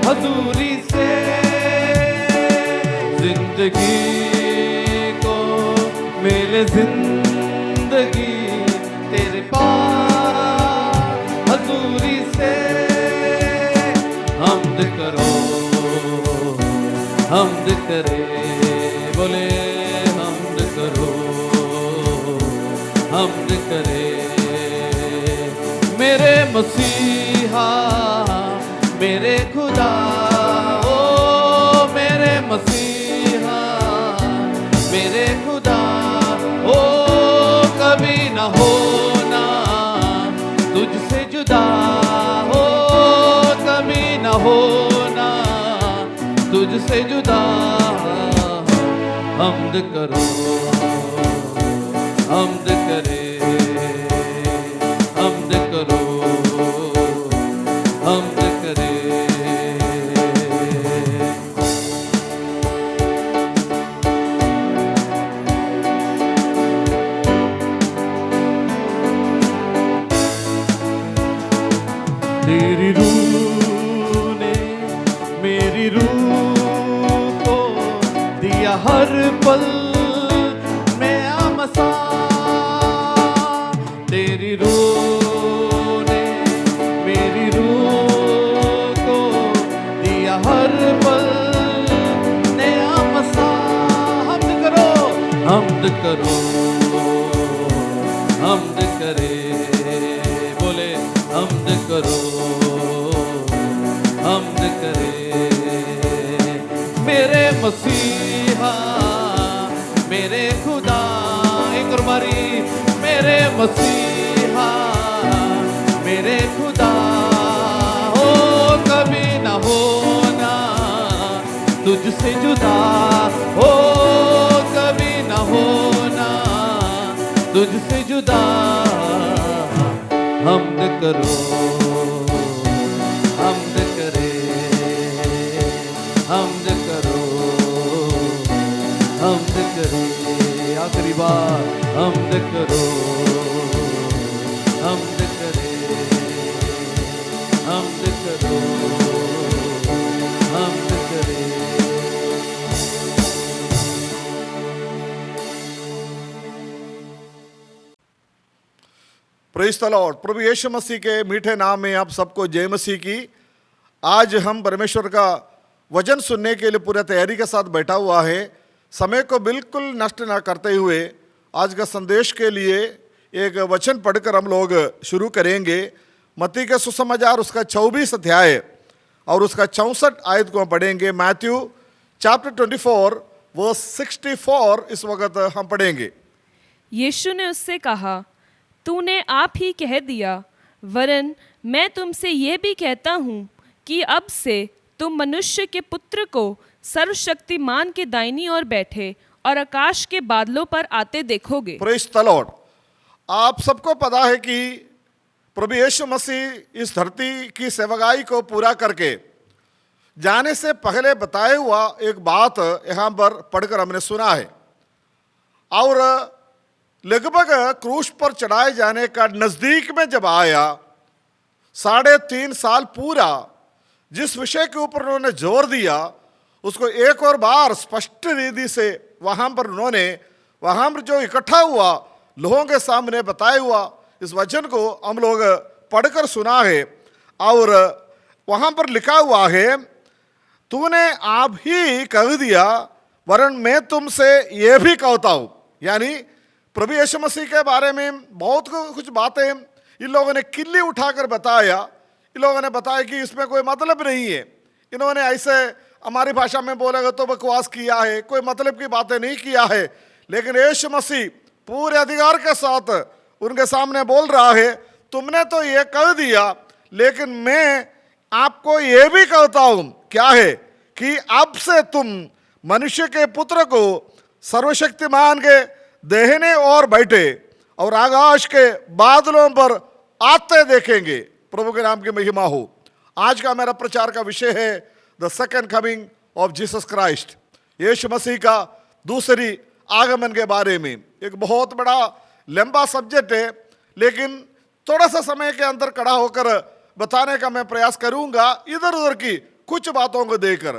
E: हजूरी से, जिंदगी को मिले जिंदगी तेरे पार हजूरी से। हमद करो, हमद करे, बोले हमद करो, हमद करे। मेरे मसीहा मेरे खुदा, ओ मेरे मसीहा मेरे खुदा, ओ कभी न होना तुझसे जुदा, हो कभी न होना तुझसे जुदा। हमद करो, हमद करे, हमद करो, हमद करे। तेरी रूह ने मेरी रूह को दिया हर पल में आमसा, तेरी रूह ने मेरी रूह को दिया हर पल ने आमसा। हमद करो, हमद करो, हमद करे, बोले हमद करो, हमद करे। मेरे मसीहा मेरे खुदा, एक और बारी, मेरे मसीहा मेरे खुदा, हो कभी न होना तुझसे जुदा, हो कभी न होना तुझसे जुदा। हमद करो, हमद करे, हमद करो, हमद करे। आखिरी बार हमद करो, हमद करे, हमद करो, हमद करे।
B: Praise the Lord. प्रभु यीशु मसीह के मीठे नाम में आप सबको जय मसीह की। आज हम परमेश्वर का वचन सुनने के लिए पूरे तैयारी के साथ बैठा हुआ है। समय को बिल्कुल नष्ट ना करते हुए आज का संदेश के लिए एक वचन पढ़कर हम लोग शुरू करेंगे। मत्ती के सुसमाचार उसका 24 अध्याय और उसका 64 आयत को हम पढ़ेंगे। मैथ्यू चैप्टर 24 वर्स 64 इस वक्त हम पढ़ेंगे।
G: यीशु ने उससे कहा, तूने आप ही कह दिया, वरन मैं तुमसे ये भी कहता हूँ कि अब से तुम मनुष्य के पुत्र को सर्वशक्तिमान के दाहिनी ओर बैठे और आकाश के बादलों पर आते देखोगे।
B: Praise the Lord. आप सबको पता है कि प्रभु यीशु मसीह इस धरती की सेवकाई को पूरा करके जाने से पहले बताया हुआ एक बात यहाँ पर पढ़कर हमने सुना है। और लगभग क्रूस पर चढ़ाए जाने का नज़दीक में जब आया, 3.5 साल पूरा जिस विषय के ऊपर उन्होंने जोर दिया उसको एक और बार स्पष्ट रीति से वहाँ पर उन्होंने वहाँ पर जो इकट्ठा हुआ लोगों के सामने बताया हुआ इस वचन को हम लोग पढ़कर सुना है। और वहाँ पर लिखा हुआ है, तूने आप ही कह दिया, वरन मैं तुमसे ये भी कहता हूँ। यानी प्रभु यीशु मसीह के बारे में बहुत कुछ बातें इन लोगों ने किल्ली उठाकर बताया। इन लोगों ने बताया कि इसमें कोई मतलब नहीं है। इन्होंने ऐसे हमारी भाषा में बोलेगा तो बकवास किया है, कोई मतलब की बातें नहीं किया है। लेकिन यीशु मसीह पूरे अधिकार के साथ उनके सामने बोल रहा है, तुमने तो ये कह दिया, लेकिन मैं आपको यह भी कहता हूं, क्या है, कि अब से तुम मनुष्य के पुत्र को सर्वशक्तिमान के दाहिने ओर बैठे और आकाश के बादलों पर आते देखेंगे। प्रभु के नाम की महिमा हो। आज का मेरा प्रचार का विषय है the second coming of Jesus Christ, Yeshu Masih का दूसरी आगमन के बारे में। एक बहुत बड़ा लंबा सब्जेक्ट है, लेकिन थोड़ा सा समय के अंदर खड़ा होकर बताने का मैं प्रयास करूंगा, इधर उधर की कुछ बातों को देकर।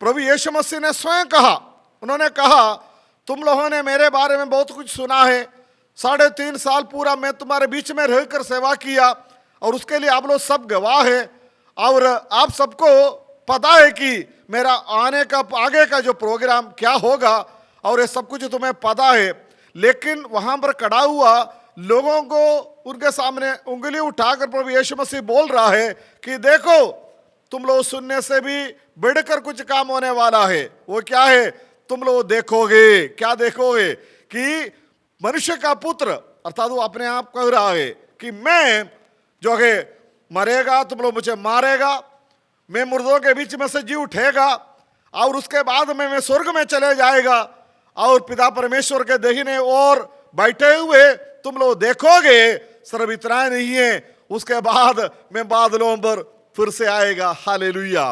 B: प्रभु यीशु मसीह ने स्वयं कहा, उन्होंने कहा, तुम लोगों ने मेरे बारे में बहुत कुछ सुना है, 3.5 साल पूरा मैं तुम्हारे बीच में रहकर सेवा किया और उसके लिए आप लोग सब गवाह हैं, और आप सबको पता है कि मेरा आने का आगे का जो प्रोग्राम क्या होगा, और ये सब कुछ तुम्हें पता है। लेकिन वहां पर खड़ा हुआ लोगों को उनके सामने उंगली उठाकर प्रभु यीशु मसीह बोल रहा है कि देखो, तुम लोग सुनने से भी बढ़कर कुछ काम होने वाला है। वो क्या है? तुम लोग देखोगे। क्या देखोगे? कि मनुष्य का पुत्र, अर्थात वो अपने आप कह रहा है कि मैं जो है मरेगा, तुम लोग मुझे मारेगा, मैं मुर्दों के बीच में से जी उठेगा, और उसके बाद में मैं स्वर्ग में चले जाएगा, और पिता परमेश्वर के दाहिने ओर बैठे हुए तुम लोग देखोगे। सिर्फ इतना नहीं है, उसके बाद मैं बादलों पर फिर से आएगा। हालेलुया।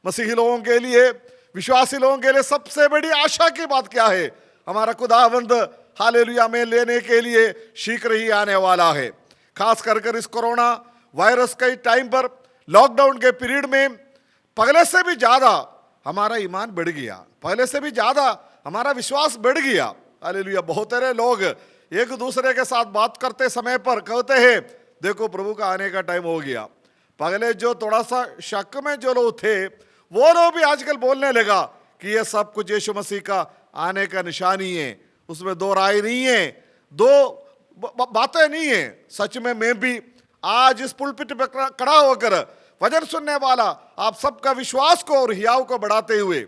B: मसीही लोगों के लिए, विश्वासी लोगों के लिए सबसे बड़ी आशा की बात क्या है? हमारा खुदावंद हालेलुया में लेने के लिए शीघ्र ही आने वाला है। खास कर इस कोरोना वायरस के टाइम पर, लॉकडाउन के पीरियड में पहले से भी ज्यादा हमारा ईमान बढ़ गया, पहले से भी ज्यादा हमारा विश्वास बढ़ गया। हालेलुया। बहुत सारे लोग एक दूसरे के साथ बात करते समय पर कहते हैं, देखो प्रभु का आने का टाइम हो गया। पहले जो थोड़ा सा शक में जो लोग थे, वो लोग भी आजकल बोलने लगा कि ये सब कुछ यीशु मसीह का आने का निशानी है, उसमें दो राय नहीं है, दो बातें नहीं है। सच में मैं भी आज इस पुलपिट पे खड़ा होकर वचन सुनने वाला आप सबका विश्वास को और हियाव को बढ़ाते हुए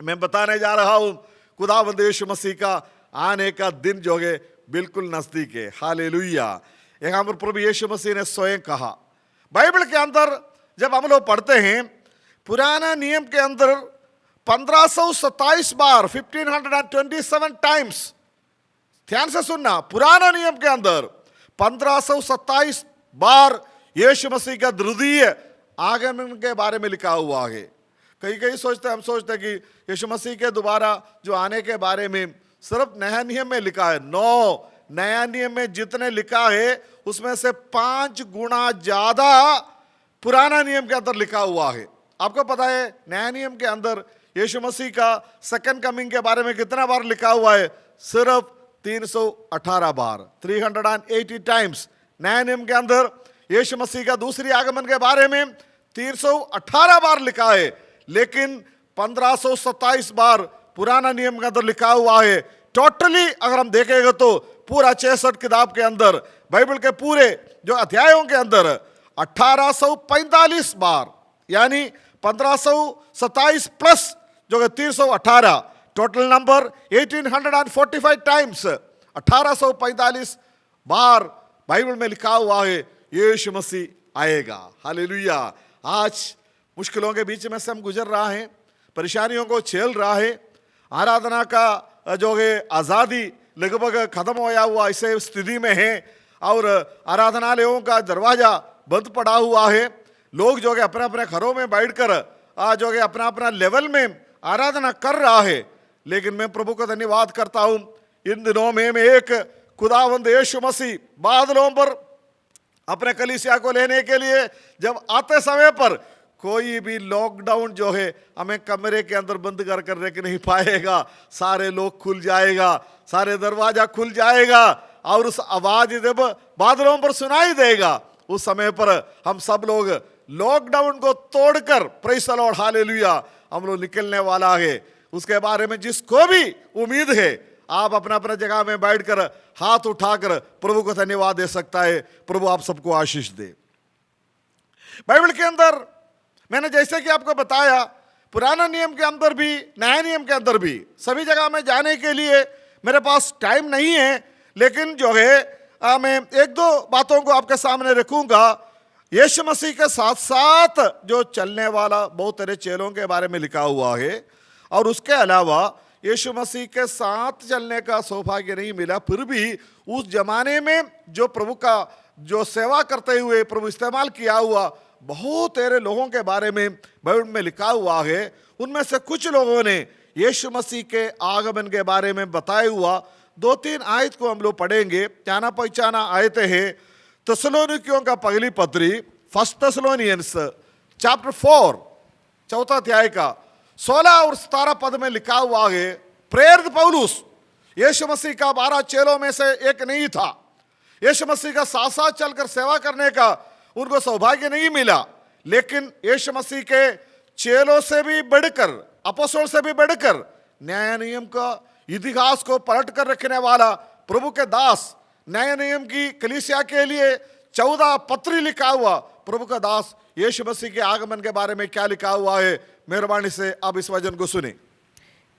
B: मैं बताने जा रहा हूं, खुदावंद यीशु मसीह का आने का दिन जो है बिल्कुल नजदीक है। हालेलुया। यहाँ पर प्रभु यीशु मसीह ने स्वयं कहा, बाइबल के अंदर जब हम लोग पढ़ते हैं, पुराना नियम के अंदर 1527 बार, 1527 टाइम्स, ध्यान से सुनना, पुराना नियम के अंदर 1527 बार यीशु मसीह का द्वितीय आगमन के बारे में लिखा हुआ है। कई कई हम सोचते हैं कि यीशु मसीह के दोबारा जो आने के बारे में सिर्फ नया नियम में लिखा है। नो, नया नियम में जितने लिखा है उसमें से 5 गुना ज्यादा पुराना नियम के अंदर लिखा हुआ है। आपको पता है नया नियम के अंदर यीशु मसीह का सेकंड कमिंग के बारे में कितना बार लिखा हुआ है? सिर्फ 318 बार, 380 टाइम्स। नया नियम के अंदर यीशु मसीह का दूसरी आगमन के बारे में 318 बार लिखा है, लेकिन 1527 बार पुराना नियम के अंदर लिखा हुआ है। टोटली अगर हम देखेंगे तो पूरा 66 किताब के अंदर, बाइबल के पूरे जो अध्यायों के अंदर 1845 बार, यानी 1527 प्लस जो है 318, टोटल नंबर 1845 टाइम्स, 1845 बार बाइबल में लिखा हुआ है यीशु मसीह आएगा। हालेलुया। आज मुश्किलों के बीच में से हम गुजर रहा है, परेशानियों को झेल रहा है, आराधना का जो है आज़ादी लगभग खत्म होया हुआ ऐसे स्थिति में है, और आराधनालयों का दरवाजा बंद पड़ा हुआ है। लोग जो है अपने अपने घरों में बैठकर जो है अपना अपना लेवल में आराधना कर रहा है। लेकिन मैं प्रभु का धन्यवाद करता हूं, इन दिनों में एक खुदावंद यीशु मसीह बादलों पर अपने कलीसिया को लेने के लिए जब आते समय पर कोई भी लॉकडाउन जो है हमें कमरे के अंदर बंद कर रख नहीं पाएगा। सारे लोग खुल जाएगा, सारे दरवाजा खुल जाएगा, और उस आवाज जब बादलों पर सुनाई देगा, उस समय पर हम सब लोग लॉकडाउन को तोड़कर, प्रेज़ द लॉर्ड, हालेलुया, हम लोग निकलने वाला है। उसके बारे में जिसको भी उम्मीद है, आप अपना अपना जगह में बैठकर हाथ उठाकर प्रभु को धन्यवाद दे सकता है। प्रभु आप सबको आशीष दे। बाइबल के अंदर मैंने जैसे कि आपको बताया, पुराना नियम के अंदर भी नया नियम के अंदर भी सभी जगह में जाने के लिए मेरे पास टाइम नहीं है, लेकिन जो है मैं एक दो बातों को आपके सामने रखूंगा। यीशु मसीह के साथ साथ जो चलने वाला बहुत तेरे चेलों के बारे में लिखा हुआ है, और उसके अलावा यीशु मसीह के साथ चलने का सौभाग्य नहीं मिला, फिर भी उस जमाने में जो प्रभु का जो सेवा करते हुए प्रभु इस्तेमाल किया हुआ बहुत तेरे लोगों के बारे में बाइबल में लिखा हुआ है। उनमें से कुछ लोगों ने यीशु मसीह के आगमन के बारे में बताया हुआ 2-3 आयत को हम लोग पढ़ेंगे। जाना पहचाना आयतें हैं थिस्सलुनीकियों का पहली पत्री, 1 Thessalonians चैप्टर 4 चौथा अध्याय का 16 और 17 पद में लिखा हुआ है, प्रेरित पौलुस यीशु मसीह का 12 चेलों में से एक नहीं था। यीशु मसीह का साथ साथ चलकर सेवा करने का उनको सौभाग्य नहीं मिला, लेकिन यीशु मसीह के चेलों से भी बढ़कर, अपोस्तल से भी बढ़कर न्याय नियम का इतिहास को पलट कर रखने वाला प्रभु के दास, न्याय नियम की कलीसिया के लिए 14 पत्री लिखा हुआ प्रभु का दास यीशु मसीह के आगमन के बारे में क्या लिखा हुआ है, मेहरबानी से आप इस वचन को सुने।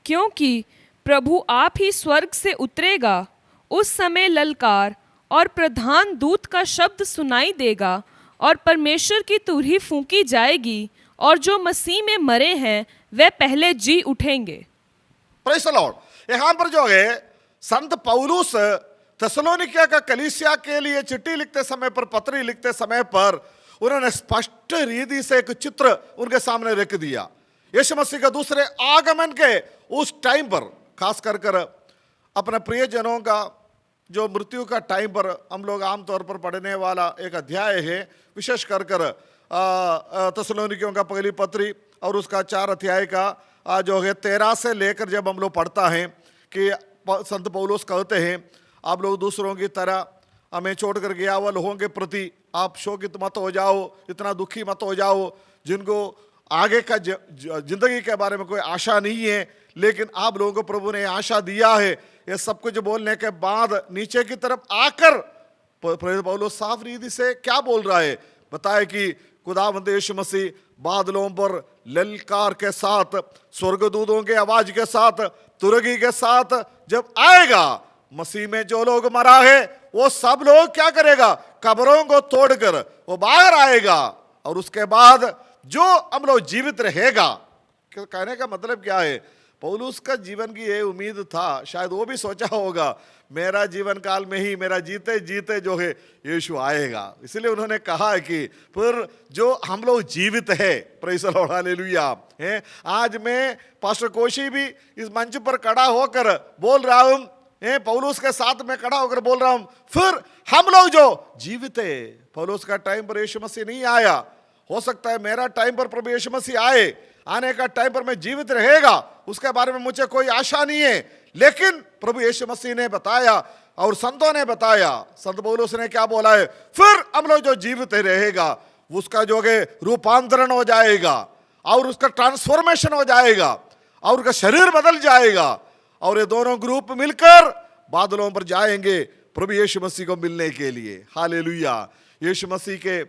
G: क्योंकि प्रभु आप ही स्वर्ग से उतरेगा, उस समय ललकार और प्रधान दूत का शब्द सुनाई देगा और परमेश्वर की तुरही फूंकी जाएगी, और जो मसीह में मरे हैं वे पहले जी उठेंगे।
B: Praise the Lord. यहाँ पर जो है संत पौलुस थिस्सलुनीकिया का कलीसिया के लिए चिट्ठी लिखते समय पर, पत्री लिखते समय पर उन्होंने स्पष्ट रीति से एक चित्र उनके सामने रख दिया। यीशु मसीह का दूसरे आगमन के उस टाइम पर, खास कर अपने प्रियजनों का जो मृत्यु का टाइम पर हम लोग आमतौर पर पढ़ने वाला एक अध्याय है, विशेष कर थिस्सलुनीकियों का पहली पत्री और उसका 4 अध्याय का जो है 13 से लेकर जब हम लोग पढ़ता है कि संत पौलुस कहते हैं, आप लोग दूसरों की तरह हमें छोड़कर गया हुआ लोगों के प्रति आप शोकित मत हो जाओ, इतना दुखी मत हो जाओ, जिनको आगे का जिंदगी के बारे में कोई आशा नहीं है, लेकिन आप लोगों को प्रभु ने आशा दिया है। ये सब कुछ बोलने के बाद नीचे की तरफ आकर पौलुस साफ रीति से क्या बोल रहा है, बताए कि खुदावंद यीशु मसीह बादलों पर ललकार के साथ, स्वर्गदूतों के आवाज के साथ, तुरगी के साथ जब आएगा, मसीह में जो लोग मरा है वो सब लोग क्या करेगा, कब्रों को तोड़कर वो बाहर आएगा, और उसके बाद जो हम लोग जीवित रहेगा। कहने का मतलब क्या है, पौलुस का जीवन की ये उम्मीद था, शायद वो भी सोचा होगा मेरा जीवन काल में ही, मेरा जीते जीते जो है यीशु आएगा। इसलिए उन्होंने कहा है कि फिर जो हम लोग जीवित है, प्रेज़ द लॉर्ड, हालेलुया है। आज मैं पास्टर कोशी भी इस मंच पर खड़ा होकर बोल रहा हूँ, पौलुस के साथ में खड़ा होकर बोल रहा हूँ, फिर हम लोग जो जीवित है, पौलुस का टाइम पर यीशु मसीह नहीं आया, हो सकता है मेरा टाइम पर प्रभु यीशु मसीह आए, आने का टाइम पर मैं जीवित रहेगा उसके बारे में मुझे कोई आशा नहीं है, लेकिन प्रभु यीशु मसीह ने बताया और संतों ने बताया, संत पौलुस ने क्या बोला है, फिर हम लोग जो जीवित रहेगा उसका जो है रूपांतरण हो जाएगा और उसका ट्रांसफॉर्मेशन हो जाएगा और उसका शरीर बदल जाएगा, और ये दोनों ग्रुप मिलकर बादलों पर जाएंगे प्रभु यीशु मसीह को मिलने के लिए। हालेलुया। यीशु मसीह के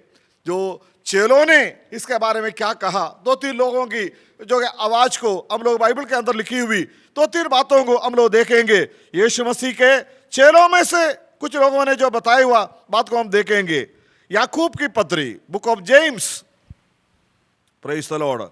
B: जो चेलों ने इसके बारे में क्या कहा, 2-3 लोगों की जो आवाज को हम लोग बाइबल के अंदर लिखी हुई 2-3 बातों को हम लोग देखेंगे। यीशु मसीह के चेलों में से कुछ लोगों ने जो बताया हुआ बात को हम देखेंगे। याकूब की पत्री, book of James, praise the Lord,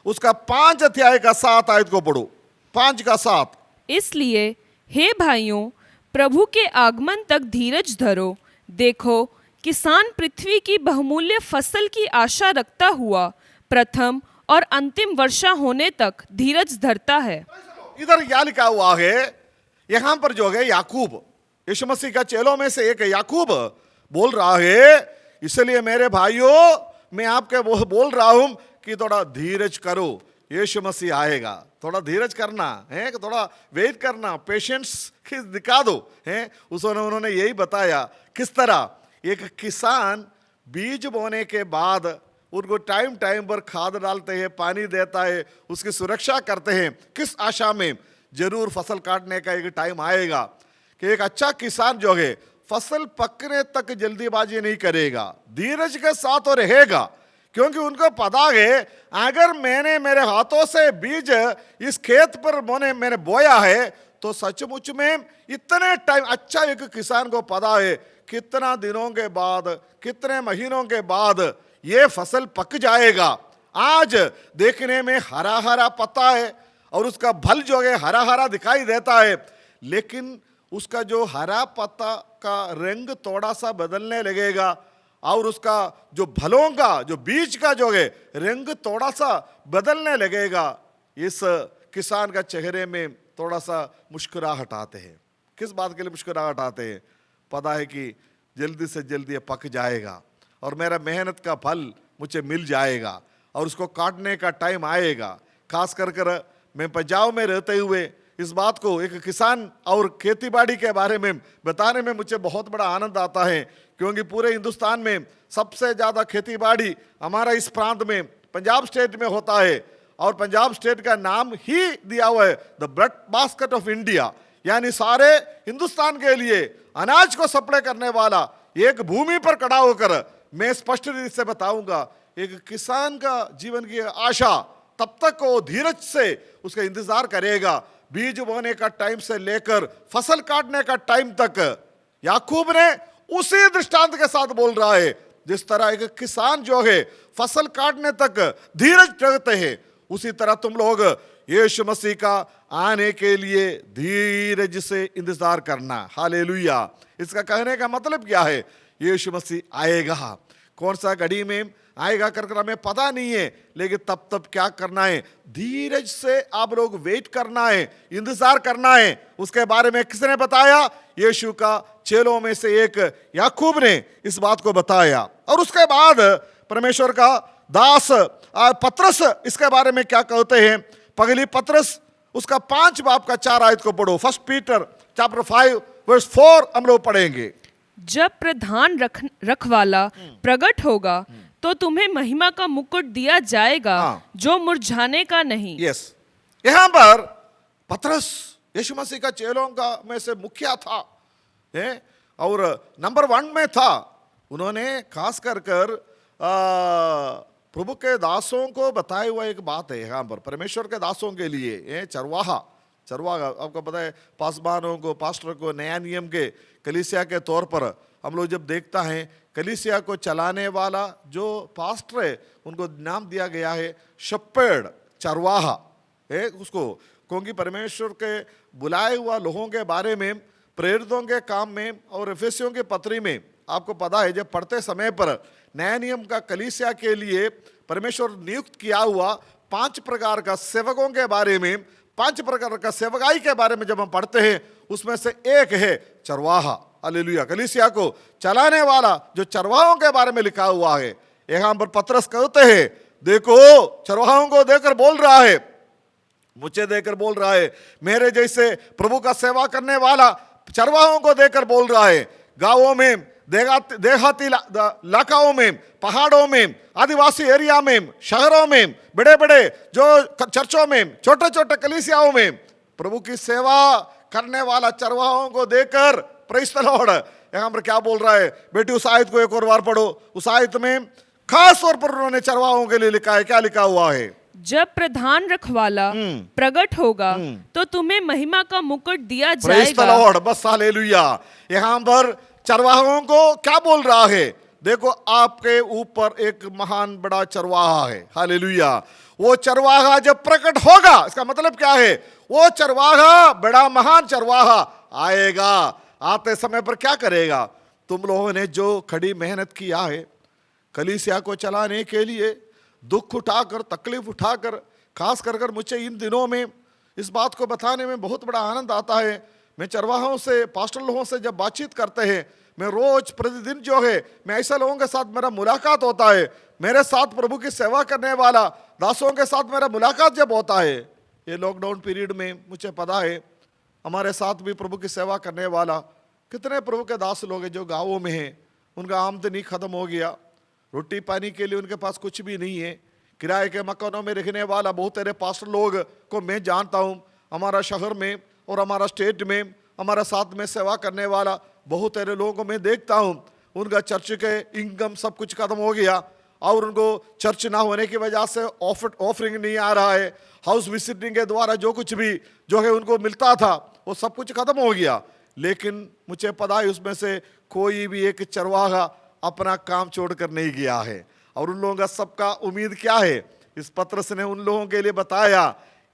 B: उसका 5 अध्याय का 7 आयत को पढ़ो, 5 का 7।
G: इसलिए हे भाइयों, प्रभु के आगमन तक धीरज धरो। देखो, किसान पृथ्वी की बहुमूल्य फसल की आशा रखता हुआ प्रथम और अंतिम वर्षा होने तक धीरज धरता है।
B: इधर क्या लिखा हुआ है, यहां पर जो है याकूब, यीशु मसीह का चेलों में से एक याकूब बोल रहा है, इसलिए मेरे भाइयों मैं आपके बोल रहा हूं कि थोड़ा धीरज करो, यीशु मसीह आएगा। थोड़ा धीरज करना है, थोड़ा वेट करना, पेशेंस दिखा दो है। उन्होंने यही बताया किस तरह एक किसान बीज बोने के बाद उनको टाइम टाइम पर खाद डालते हैं, पानी देता है, उसकी सुरक्षा करते हैं, किस आशा में जरूर फसल काटने का एक टाइम आएगा कि एक अच्छा किसान जो है फसल पकने तक जल्दीबाजी नहीं करेगा, धीरज के साथ रहेगा, क्योंकि उनको पता है अगर मैंने मेरे हाथों से बीज इस खेत पर मैंने बोया है तो सचमुच में इतने टाइम, अच्छा एक किसान को पता है कितना दिनों के बाद, कितने महीनों के बाद ये फसल पक जाएगा। आज देखने में हरा हरा पत्ता है और उसका फल जो है हरा हरा दिखाई देता है, लेकिन उसका जो हरा पत्ता का रंग थोड़ा सा बदलने लगेगा और उसका जो फलों का जो बीज का जो है रंग थोड़ा सा बदलने लगेगा। इस किसान का चेहरे में थोड़ा सा मुस्कुराहट आते हैं। किस बात के लिए मुस्कुराहट आते हैं? पता है कि जल्दी से जल्दी ये पक जाएगा और मेरा मेहनत का फल मुझे मिल जाएगा और उसको काटने का टाइम आएगा। खास कर मैं पंजाब में रहते हुए इस बात को एक किसान और खेतीबाड़ी के बारे में बताने में मुझे बहुत बड़ा आनंद आता है, क्योंकि पूरे हिंदुस्तान में सबसे ज़्यादा खेतीबाड़ी हमारा इस प्रांत में पंजाब स्टेट में होता है और पंजाब स्टेट का नाम ही दिया हुआ है the bread basket of India, यानी सारे हिंदुस्तान के लिए अनाज को सप्लाई करने वाला एक भूमि पर खड़ा होकर मैं स्पष्ट रीति से बताऊंगा, एक किसान का जीवन की आशा तब तक वो धीरज से उसका इंतजार करेगा, बीज बोने का टाइम से लेकर फसल काटने का टाइम तक। याकूब ने उसी दृष्टांत के साथ बोल रहा है, जिस तरह एक किसान जो है फसल काटने तक धीरज रखते हैं, उसी तरह तुम लोग यीशु मसीह का आने के लिए धीरज से इंतजार करना। हालेलुया। इसका कहने का मतलब क्या है? यीशु मसीह आएगा। कौन सा घड़ी में आएगा कर हमें पता नहीं है, लेकिन तब क्या करना है? धीरज से आप लोग वेट करना है, इंतजार करना है। उसके बारे में किसने बताया? यीशु का चेलों में से एक याकूब ने इस बात को बताया। और उसके बाद परमेश्वर का दास पतरस इसके बारे में क्या कहते हैं? पहली पतरस उसका 5 बाब का 4 आयत को पढ़ो। 1 पीटर चैप्टर 5 वर्स 4 हम लोग पढ़ेंगे।
G: जब प्रधान रखवाला प्रकट होगा तो तुम्हें महिमा का मुकुट दिया जाएगा, जो मुरझाने का नहीं।
B: यस, यहाँ पर पतरस यीशु मसीह का चेलों का में से मुखिया था और नंबर 1 में था। उन्होंने खास कर प्रभु के दासों को बताया हुआ एक बात है यहाँ पर, परमेश्वर के दासों के लिए चरवाहा आपको पता है, पासबानों को, पास्टर को नया नियम के कलीसिया के तौर पर हम लोग जब देखता है, कलीसिया को चलाने वाला जो पास्टर है उनको नाम दिया गया है शेपर्ड, चरवाहा है उसको, क्योंकि परमेश्वर के बुलाए हुआ लोगों के बारे में प्रेरितों के काम में और एफेसियों के पत्री में आपको पता है, जब पढ़ते समय पर नया नियम का कलीसिया के लिए परमेश्वर नियुक्त किया हुआ 5 प्रकार का सेवकों के बारे में, 5 प्रकार का सेवकाई के बारे में जब हम पढ़ते हैं, उसमें से एक है चरवाहा। हालेलुया। कलीसिया को चलाने वाला जो चरवाहों के बारे में लिखा हुआ है, यहाँ पर पतरस कहते हैं, देखो चरवाहों को देकर बोल रहा है, मुझे देकर बोल रहा है, मेरे जैसे प्रभु का सेवा करने वाला चरवाहों को देकर बोल रहा है। गांवों में, देहाती इलाकाओं में, पहाड़ों में, आदिवासी एरिया में, शहरों में, बड़े बड़े जो चर्चों में, छोटे छोटे कलीसियाओं में प्रभु की सेवा करने वाला चरवाहों को देकर, प्रेज़ द लॉर्ड, यहाँ पर क्या बोल रहा है? बेटी उस आयत को एक और बार पढ़ो। उस आयत में खास तौर पर उन्होंने चरवाहों के लिए लिखा है, क्या लिखा हुआ है?
G: जब प्रधान रखवाला प्रकट होगा तो तुम्हें महिमा का मुकुट दिया
B: प्रेज़ द
G: जाएगा।
B: लॉर्ड, बस हालेलुया। यहाँ पर चरवाहों को क्या बोल रहा है? देखो आपके ऊपर एक महान बड़ा चरवाहा है। हालेलुया। वो चरवाहा जब प्रकट होगा, इसका मतलब क्या है? वो चरवाहा, बड़ा महान चरवाहा आएगा। आते समय पर क्या करेगा? तुम लोगों ने जो खड़ी मेहनत किया है कलीसिया को चलाने के लिए, दुख उठाकर, तकलीफ उठाकर, खास कर मुझे इन दिनों में इस बात को बताने में बहुत बड़ा आनंद आता है। मैं चरवाहों से, पास्टर लोगों से जब बातचीत करते हैं, मैं रोज प्रतिदिन जो है मैं ऐसे लोगों के साथ मेरा मुलाकात होता है, मेरे साथ प्रभु की सेवा करने वाला दासों के साथ मेरा मुलाकात जब होता है, ये लॉकडाउन पीरियड में मुझे पता है हमारे साथ भी प्रभु की सेवा करने वाला कितने प्रभु के दास लोग हैं जो गाँवों में हैं, उनका आमदनी खत्म हो गया, रोटी पानी के लिए उनके पास कुछ भी नहीं है, किराए के मकानों में रहने वाला बहुत सारे पास्टर लोग को मैं जानता हूँ, हमारा शहर में और हमारा स्टेट में हमारा साथ में सेवा करने वाला बहुत सारे लोगों को मैं देखता हूँ, उनका चर्च के इनकम सब कुछ खत्म हो गया और उनको चर्च ना होने की वजह से ऑफरिंग नहीं आ रहा है, हाउस विजिटिंग के द्वारा जो कुछ भी जो है उनको मिलता था वो सब कुछ खत्म हो गया। लेकिन मुझे पता है उसमें से कोई भी एक चरवाहा अपना काम छोड़कर नहीं गया है। और उन लोगों का सबका उम्मीद क्या है? इस पत्रस ने उन लोगों के लिए बताया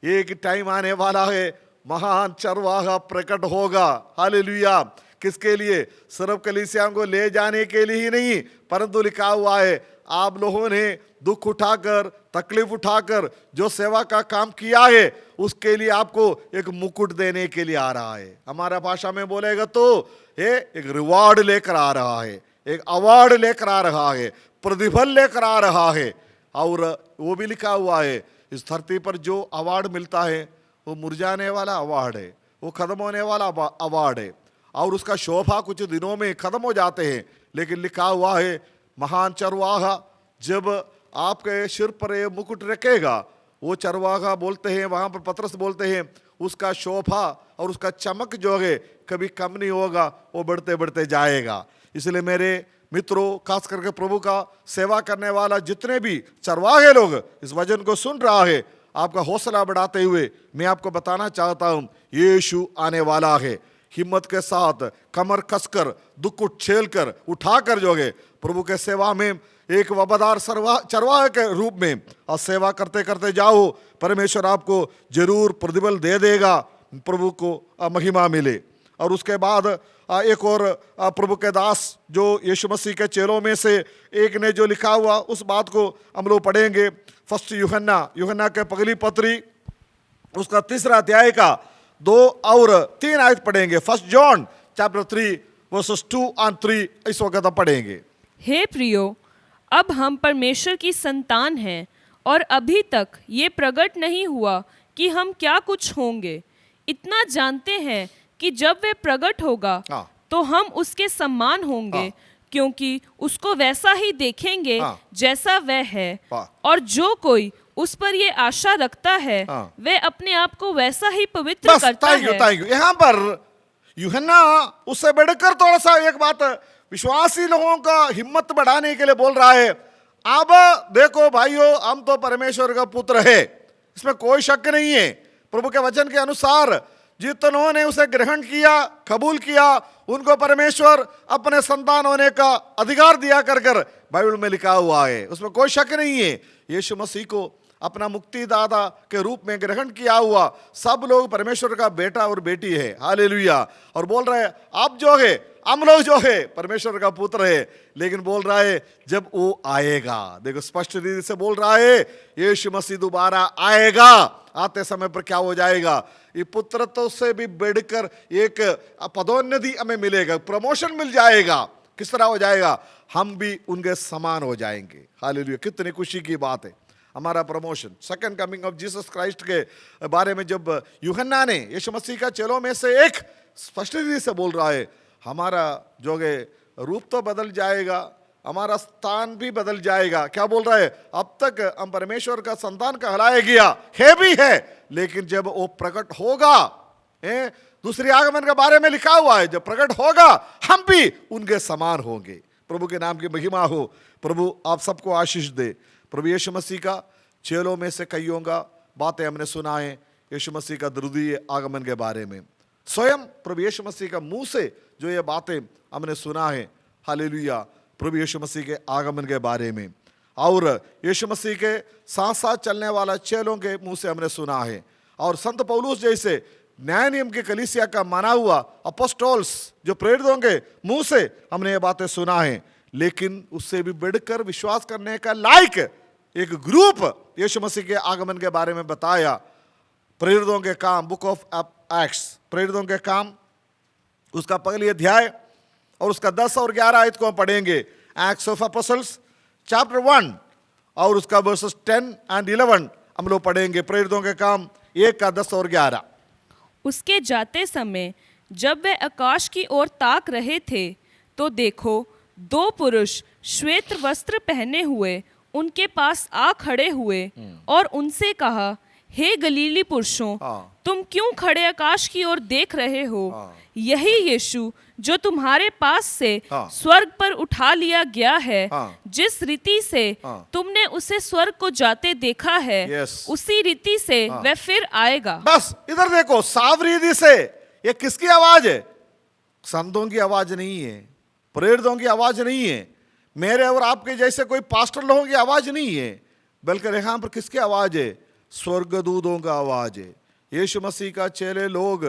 B: एक टाइम आने वाला है, महान चरवाहा प्रकट होगा। हालेलुया। किसके लिए? सिर्फ कलीसियाओं को ले जाने के लिए ही नहीं, परंतु लिखा हुआ है आप लोगों ने दुख उठाकर, तकलीफ उठाकर जो सेवा का काम किया है उसके लिए आपको एक मुकुट देने के लिए आ रहा है। हमारा भाषा में बोलेगा तो ये एक रिवॉर्ड लेकर आ रहा है, एक अवार्ड लेकर आ रहा है, प्रतिफल लेकर आ रहा है। और वो भी लिखा हुआ है इस धरती पर जो अवार्ड मिलता है वो मुरझाने वाला अवार्ड है, वो खत्म होने वाला अवार्ड है और उसका शोभा कुछ दिनों में खत्म हो जाते हैं। लेकिन लिखा हुआ है महान चरवाहा जब आपके सिर पर ये मुकुट रखेगा, वो चरवाहा बोलते हैं, वहां पर पतरस बोलते हैं उसका शोभा और उसका चमक जो है कभी कम नहीं होगा, वो बढ़ते बढ़ते जाएगा। इसलिए मेरे मित्रों, खास करके प्रभु का सेवा करने वाला जितने भी चरवाहे लोग इस वचन को सुन रहा है, आपका हौसला बढ़ाते हुए मैं आपको बताना चाहता हूं यीशु आने वाला है। हिम्मत के साथ कमर कसकर दुख उछेल कर उठाकर जो है प्रभु के सेवा में एक वफादार चरवाहे के रूप में और सेवा करते करते जाओ, परमेश्वर आपको जरूर प्रतिफल दे देगा, प्रभु को महिमा मिले। और उसके बाद एक और प्रभु के दास जो यीशु मसीह के चेलों में से एक ने जो लिखा हुआ उस बात को हम लोग पढ़ेंगे। फर्स्ट यूहन्ना के पगली पत्री उसका 3 अध्याय का 2 और 3 आयत पढ़ेंगे। फर्स्ट जॉन चैप्टर 3 वर्सेस 2 और 3 इस वक्त हम पढ़ेंगे।
G: हे प्रियो, अब हम परमेश्वर की संतान हैं और अभी तक ये प्रकट नहीं हुआ कि हम क्या कुछ होंगे। इतना जानते हैं कि जब वे प्रकट होगा तो हम उसके समान होंगे, क्योंकि उसको वैसा ही देखेंगे जैसा वह है। और जो कोई उस पर ये आशा रखता है वह अपने आप को वैसा ही पवित्र करता है।
B: Thank you. यहाँ पर यूहन्ना उससे बढ़कर थोड़ा सा एक बात विश्वासी लोगों का हिम्मत बढ़ाने के लिए बोल रहा है। अब देखो भाइयों, हम तो परमेश्वर का पुत्र है, इसमें कोई शक नहीं है। प्रभु के वचन के अनुसार जितनों ने उसे ग्रहण किया, कबूल किया, उनको परमेश्वर अपने संतान होने का अधिकार दिया कर बाइबल में लिखा हुआ है, उसमें कोई शक नहीं है। यीशु मसीह को अपना मुक्तिदाता के रूप में ग्रहण किया हुआ सब लोग परमेश्वर का बेटा और बेटी है। हालेलुया। और बोल रहे हैं आप जो है, हम लोग जो है परमेश्वर का पुत्र है। लेकिन बोल रहा है जब वो आएगा, देखो स्पष्ट रीति से बोल रहा है यीशु मसीह दोबारा आएगा। आते समय पर क्या हो जाएगा? ये पुत्रत्व से भी बढ़कर एक पदोन्नति हमें मिलेगा, प्रमोशन मिल जाएगा। किस तरह हो जाएगा? हम भी उनके समान हो जाएंगे। हालेलुया। कितनी खुशी की बात है। हमारा promotion second coming of Jesus Christ के बारे में जब यूहन्ना ने यीशु मसीह का चेलों में से एक स्पष्ट रीति से बोल रहा है, हमारा जो है रूप तो बदल जाएगा, हमारा स्थान भी बदल जाएगा। क्या बोल रहा है? अब तक हम परमेश्वर का संतान कहलाया गया है भी है, लेकिन जब वो प्रकट होगा, दूसरी आगमन के बारे में लिखा हुआ है, जब प्रकट होगा हम भी उनके समान होंगे। प्रभु के नाम की महिमा हो। प्रभु आप सबको आशीष दे। प्रभु यीशु मसीह का चेलों में से कईयों का बातें हमने सुना है यीशु मसीह का द्वितीय आगमन के बारे में। स्वयं प्रभु यीशु मसीह का मुंह से जो ये बातें हमने सुना है। हालेलुया। प्रभु यीशु मसीह के आगमन के बारे में और यीशु मसीह के साथ साथ चलने वाला चेलों के मुंह से हमने सुना है। और संत पौलुस जैसे न्याय नियम के कलीसिया का माना हुआ अपोस्टोल्स जो प्रेरितों के मुंह से हमने ये बातें सुना है। लेकिन उससे भी बढ़कर विश्वास करने का लायक एक ग्रुप यीशु मसीह के आगमन के बारे में बताया। प्रेरितों के काम, बुक ऑफ एक्ट्स, प्रेरितों के काम उसका पहली अध्याय और उसका 10 और 11 आयत को हम पढ़ेंगे। एक्ट्स ऑफ एपोस्टल्स चैप्टर 1 और उसका वर्सेस 10 और 11 हम लोग पढ़ेंगे। प्रेरितों के काम 1 का 10 और 11।
G: उसके जाते समय जब वे आकाश की ओर ताक रहे थे तो देखो 2 पुरुष श्वेत वस्त्र पहने हुए उनके पास आ खड़े हुए और उनसे कहा, हे गलीली पुरुषों, तुम क्यों खड़े आकाश की ओर देख रहे हो? यही यीशु जो तुम्हारे पास से स्वर्ग पर उठा लिया गया है, जिस रीति से तुमने उसे स्वर्ग को जाते देखा है, उसी रीति से वह फिर आएगा।
B: बस इधर देखो, साफ रीति से ये किसकी आवाज है? संतों की आवाज नहीं है, प्रेरितों की आवाज नहीं है। मेरे और आपके जैसे कोई पास्टर लोगों की आवाज नहीं है, बल्कि यहाँ पर किसकी आवाज है? स्वर्गदूतों का आवाज है। यीशु मसीह का चेले लोग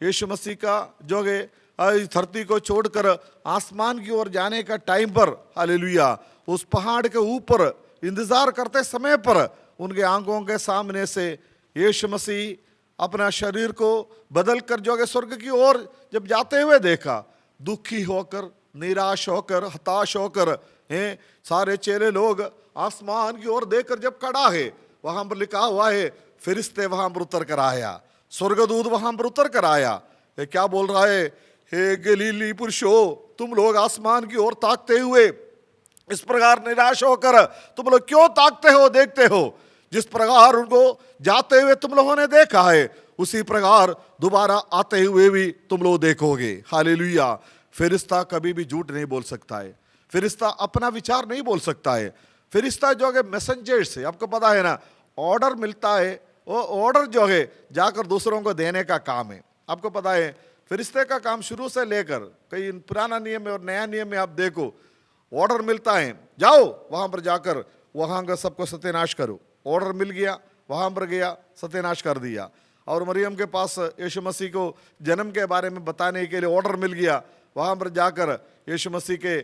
B: यीशु मसीह का जो है धरती को छोड़कर आसमान की ओर जाने का टाइम पर, हालेलुया, उस पहाड़ के ऊपर इंतजार करते समय पर उनके आंखों के सामने से यीशु मसीह अपना शरीर को बदल कर जो है स्वर्ग की ओर जब जाते हुए देखा, दुखी होकर, निराश होकर, हताश होकर, हैं सारे चेले लोग आसमान की ओर देखकर जब खड़ा है, वहां पर लिखा हुआ है फिरिश्ते वहां पर उतर कर आया, स्वर्गदूत वहां पर उतर कर आया। ये क्या बोल रहा है? हे गलीली पुरुषों, तुम लोग आसमान की ओर ताकते हुए इस प्रकार निराश होकर तुम लोग क्यों ताकते हो, देखते हो? जिस प्रकार उनको जाते हुए तुम लोगों ने देखा है, उसी प्रकार दोबारा आते हुए भी तुम लोग देखोगे। हालेलुया। फिरिश्ता कभी भी झूठ नहीं बोल सकता है, फिरिश्ता अपना विचार नहीं बोल सकता है। फिरिश्ता जो है मैसेंजर से, आपको पता है ना, ऑर्डर मिलता है, वो ऑर्डर जो है जाकर दूसरों को देने का काम है। आपको पता है फिरिश्ते का काम शुरू से लेकर कई पुराना नियम में और नया नियम में आप देखो, ऑर्डर मिलता है, जाओ वहां पर जाकर वहां का सबको सत्यानाश करो। ऑर्डर मिल गया, वहां पर गया, सत्यानाश कर दिया। और मरियम के पास यीशु मसीह को जन्म के बारे में बताने के लिए ऑर्डर मिल गया, वहां पर जाकर यीशु मसीह के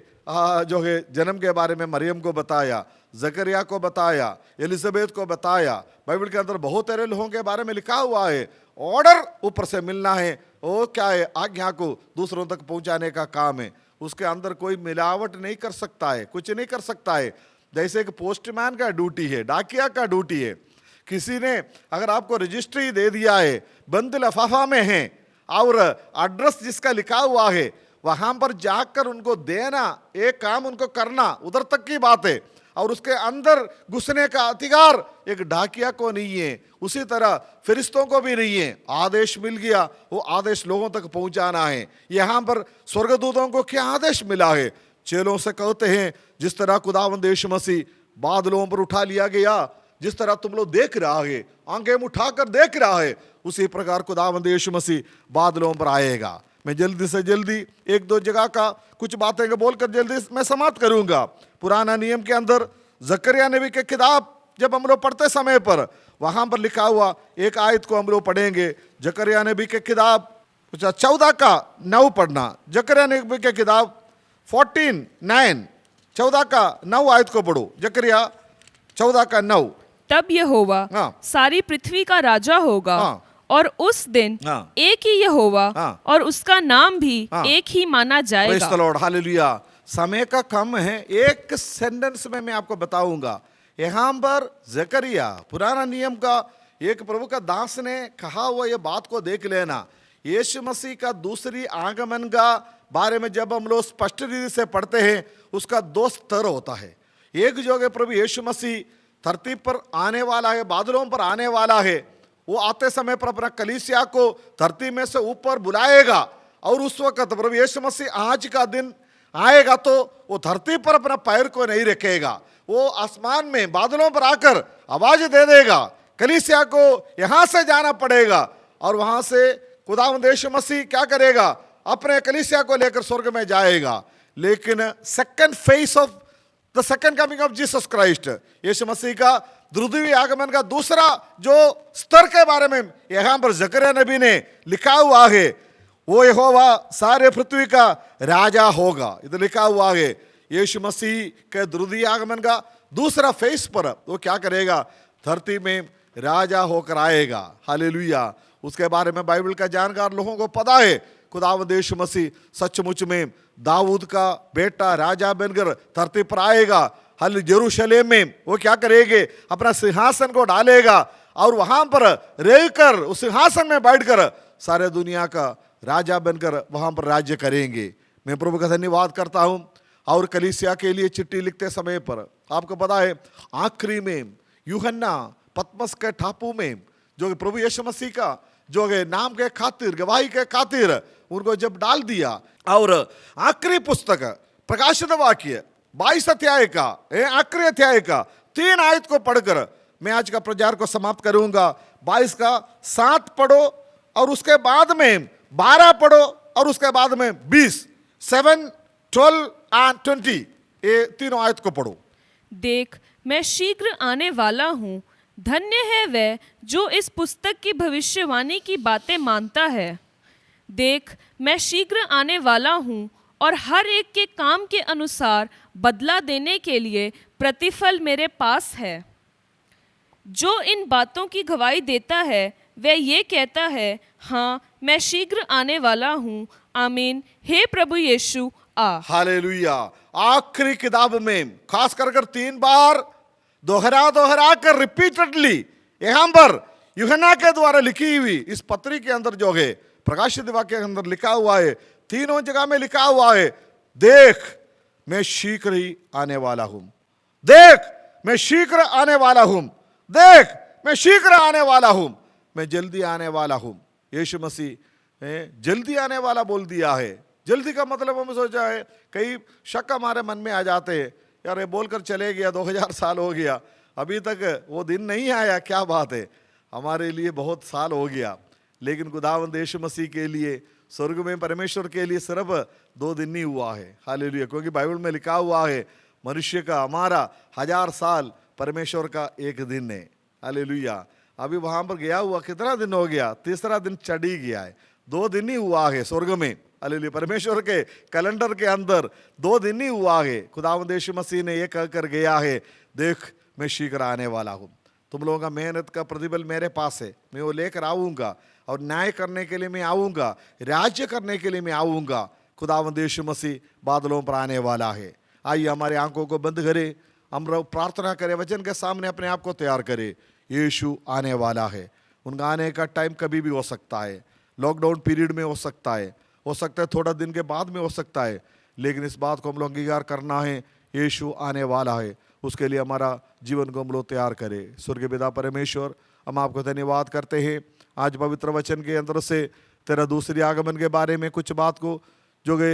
B: जो है जन्म के बारे में मरियम को बताया, जकरिया को बताया, एलिजाबेथ को बताया। बाइबल के अंदर बहुत सारे लोगों के बारे में लिखा हुआ है। ऑर्डर ऊपर से मिलना है, वो क्या है? आज्ञा को दूसरों तक पहुंचाने का काम है। उसके अंदर कोई मिलावट नहीं कर सकता है, कुछ नहीं कर सकता है। जैसे एक पोस्टमैन का ड्यूटी है, डाकिया का ड्यूटी है। किसी ने अगर आपको रजिस्ट्री दे दिया है, बंद लिफाफा में है और एड्रेस जिसका लिखा हुआ है, वहां पर जाकर उनको देना, एक काम उनको करना, उधर तक की बात है। और उसके अंदर घुसने का अधिकार एक डाकिया को नहीं है, उसी तरह फिरिश्तों को भी नहीं है। आदेश मिल गया, वो आदेश लोगों तक पहुंचाना है। यहाँ पर स्वर्गदूतों को क्या आदेश मिला है? चेलों से कहते हैं, जिस तरह खुदावंद यीशु मसीह बादलों पर उठा लिया गया, जिस तरह तुम लोग देख रहा है, आंखें उठाकर देख रहा है, उसी प्रकार खुदावंद यीशु मसीह बादलों पर आएगा। मैं जल्दी से जल्दी एक दो जगह का कुछ बातें बोलकर जल्दी मैं समाप्त करूंगा। पुराना नियम के अंदर जकरिया नबी के किताब जब हम लोग पढ़ते समय पर वहां पर लिखा हुआ एक आयत को हम लोग पढ़ेंगे। जकरिया नबी के किताब 14:9 पढ़ना। जकरिया नबी के किताब 14:9, 14:9 आयत को पढ़ो। जकरिया 14:9।
G: तब यहोवा
B: हाँ।
G: सारी पृथ्वी का राजा होगा,
B: हाँ।
G: और उस दिन
B: हाँ।
G: एक ही यहोवा,
B: हाँ।
G: और उसका नाम भी
B: हाँ।
G: एक ही माना
B: प्रेज़
G: जाएगा।
B: The Lord, hallelujah. समय का कम है, एक सेंटेंस में मैं आपको बताऊंगा। यहाँ पर जकरिया पुराना नियम का एक प्रभु का दास ने कहा हुआ ये बात को देख लेना। यीशु मसीह का दूसरी आगमन का बारे में जब हम लोग स्पष्ट रीति से पढ़ते हैं, उसका 2 स्तर होता है। एक जो है प्रभु यीशु मसीह धरती पर आने वाला है, बादलों पर आने वाला है। वो आते समय पर अपना कलीसिया को धरती में से ऊपर बुलाएगा, और उस वक्त प्रभु यीशु मसीह आज का दिन आएगा तो वो धरती पर अपना पैर को नहीं रखेगा, वो आसमान में बादलों पर आकर आवाज दे देगा। कलीसिया को यहां से जाना पड़ेगा, और वहां से खुदावंद यीशु मसीह क्या करेगा? अपने कलीसिया को लेकर स्वर्ग में जाएगा। लेकिन second phase of the second coming of Jesus Christ, Yeshu Masih का द्वितीय आगमन का दूसरा जो स्तर के बारे में यहां पर जकरिया नबी ने लिखा हुआ है, वो यहोवा सारे पृथ्वी का राजा होगा। इधर लिखा हुआ है यीशु मसीह के द्वितीय आगमन का दूसरा फेस पर वो क्या करेगा? धरती में राजा होकर आएगा। हालेलुया। उसके बारे में बाइबल का जानकार लोगों को पता है, खुदावंद यीशु मसीह सचमुच में दाऊद का बेटा राजा बनकर धरती पर आएगा। हल यरूशलेम में वो क्या करेंगे? अपना सिंहासन को डालेगा, और वहां पर रहकर उस सिंहासन में बैठकर सारे दुनिया का राजा बनकर वहां पर राज्य करेंगे। मैं प्रभु का धन्यवाद करता हूं। और कलीसिया के लिए चिट्ठी लिखते समय पर आपको पता है, आखिरी में यूहन्ना पतमस के टापू में जो प्रभु यीशु मसीह का जो है नाम के खातिर, गवाही के खातिर उनको जब डाल दिया, और आखिरी पुस्तक प्रकाशित वाक्य 22 अध्याय का आखिरी अध्याय का 3 आयत को पढ़कर मैं आज का प्रचार को समाप्त करूंगा। 22 का 7 पढ़ो, और उसके बाद में 12 पढ़ो, और उसके बाद में 20, 7, 12 and 20 ये तीनों आयत को पढ़ो।
G: देख मैं शीघ्र आने वाला हूँ, धन्य है वह जो इस पुस्तक की भविष्यवाणी की बातें मानता है। देख मैं शीघ्र आने वाला हूँ और हर एक के काम के अनुसार बदला देने के लिए प्रतिफल मेरे पास है। जो इन बातों की गवाही देता है वह ये कहता है, हाँ मैं शीघ्र आने वाला हूँ। आमीन। हे प्रभु यीशु आ।
B: हालेलुया। आखिरी किताब में खास कर 3 बार दोहरा कर रिपीटेडली यहाँ पर यूहन्ना के द्वारा लिखी हुई इस पत्री के अंदर जो है प्रकाशित वाक्य के अंदर लिखा हुआ है, तीनों जगह में लिखा हुआ है, देख मैं शीघ्र ही आने वाला हूं, देख मैं शीघ्र आने वाला हूं, देख मैं शीघ्र आने वाला हूं, मैं जल्दी आने वाला हूं। यीशु मसीह जल्दी आने वाला बोल दिया है। जल्दी का मतलब हमें सोचा है, कई शक हमारे मन में आ जाते हैं, यार ये बोलकर चले गया, 2000 साल हो गया, अभी तक वो दिन नहीं आया, क्या बात है। हमारे लिए बहुत साल हो गया, लेकिन खुदावंद यीशु मसीह के लिए, स्वर्ग में परमेश्वर के लिए सिर्फ 2 दिन ही हुआ है। हालेलुया। क्योंकि बाइबल में लिखा हुआ है, मनुष्य का हमारा 1000 साल परमेश्वर का 1 दिन है। हालेलुया। अभी वहां पर गया हुआ कितना दिन हो गया, 3रा दिन चढ़ ही गया है, 2 दिन ही हुआ है स्वर्ग में। हालेलुया। परमेश्वर के कैलेंडर के अंदर 2 दिन ही हुआ है। खुदावंद यीशु मसीह ने ये कहकर गया है, देख मैं शीघ्र आने वाला हूँ, तुम लोगों का मेहनत का प्रतिफल मेरे पास है, मैं वो लेकर आऊँगा और न्याय करने के लिए मैं आऊँगा, राज्य करने के लिए मैं आऊँगा। खुदावंद यीशु मसीह बादलों पर आने वाला है। आइए हमारे आंखों को बंद करें, हम प्रार्थना करें, वचन के सामने अपने आप को तैयार करें। यीशु आने वाला है। उनका आने का टाइम कभी भी हो सकता है, लॉकडाउन पीरियड में हो सकता है थोड़ा दिन के बाद में हो सकता है, लेकिन इस बात को हम लोग अंगीकार करना है, यीशु आने वाला है। उसके लिए हमारा जीवन को हम लोग तैयार करें। स्वर्गीय पिता परमेश्वर, हम आपको धन्यवाद करते हैं आज पवित्र वचन के अंदर से तेरा दूसरी आगमन के बारे में कुछ बात को जो कि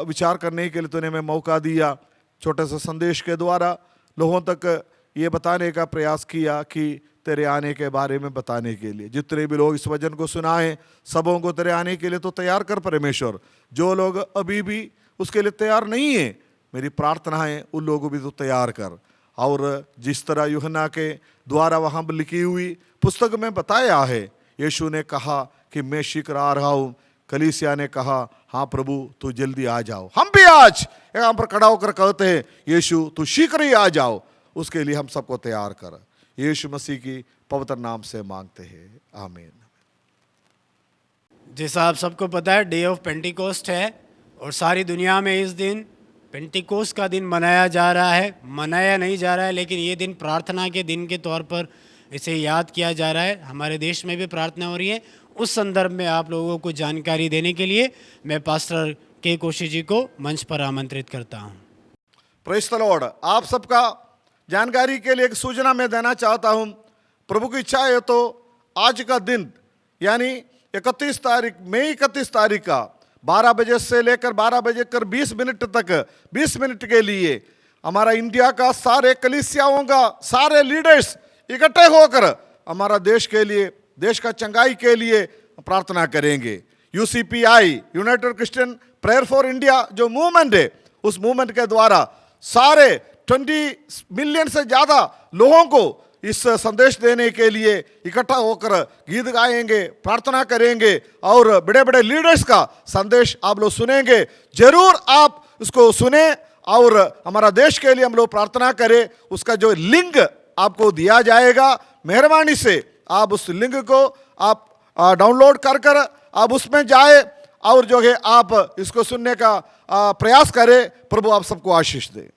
B: विचार करने के लिए तूने हमें मौका दिया। छोटे से संदेश के द्वारा लोगों तक ये बताने का प्रयास किया कि तेरे आने के बारे में बताने के लिए जितने भी लोग इस वचन को सुनाएं, सबों को तेरे आने के लिए तो तैयार कर परमेश्वर। जो लोग अभी भी उसके लिए तैयार नहीं है, मेरी प्रार्थना है उन लोगों को भी तो तैयार कर। और जिस तरह यूहन्ना के द्वारा वहाँ पर लिखी हुई पुस्तक में बताया है, यीशु ने कहा कि मैं शीघ्र आ रहा हूँ, कलीसिया ने कहा हाँ प्रभु तू जल्दी आ जाओ। हम भी आज यहाँ पर खड़ा होकर कहते हैं, यीशु तू शीघ्र ही आ जाओ, उसके लिए हम सबको तैयार कर। यीशु मसीह की पवित्र नाम से मांगते हैं, आमीन।
D: जैसा आप सबको पता है, डे ऑफ पेंटिकोस्ट है और सारी दुनिया में इस दिन पेंटिकोस्ट का दिन मनाया जा रहा है। मनाया नहीं जा रहा है, लेकिन ये दिन प्रार्थना के दिन के तौर पर इसे याद किया जा रहा है। हमारे देश में भी प्रार्थना हो रही है। उस संदर्भ में आप लोगों को जानकारी देने के लिए मैं पास्टर के कोशी जी को मंच पर आमंत्रित करता हूँ।
B: Praise the Lord. आप सबका जानकारी के लिए एक सूचना मैं देना चाहता हूँ। प्रभु की इच्छा है तो आज का दिन यानी 31 तारीख, मई 31 तारीख का 12 बजे से लेकर 12 बजे कर 20 मिनट तक 20 मिनट के लिए हमारा इंडिया का सारे कलीसियाओं का सारे लीडर्स इकट्ठे होकर हमारा देश के लिए, देश का चंगाई के लिए प्रार्थना करेंगे। UCPI, United Christian Prayer for India जो मूवमेंट है, उस मूवमेंट के द्वारा सारे 20 मिलियन से ज़्यादा लोगों को इस संदेश देने के लिए इकट्ठा होकर गीत गाएंगे, प्रार्थना करेंगे और बड़े बड़े लीडर्स का संदेश आप लोग सुनेंगे। जरूर आप उसको सुने और हमारा देश के लिए हम लोग प्रार्थना करें। उसका जो लिंक आपको दिया जाएगा, मेहरबानी से आप उस लिंक को आप डाउनलोड कर आप उसमें जाए और जो है आप इसको सुनने का प्रयास करें। प्रभु आप सबको आशीष दे।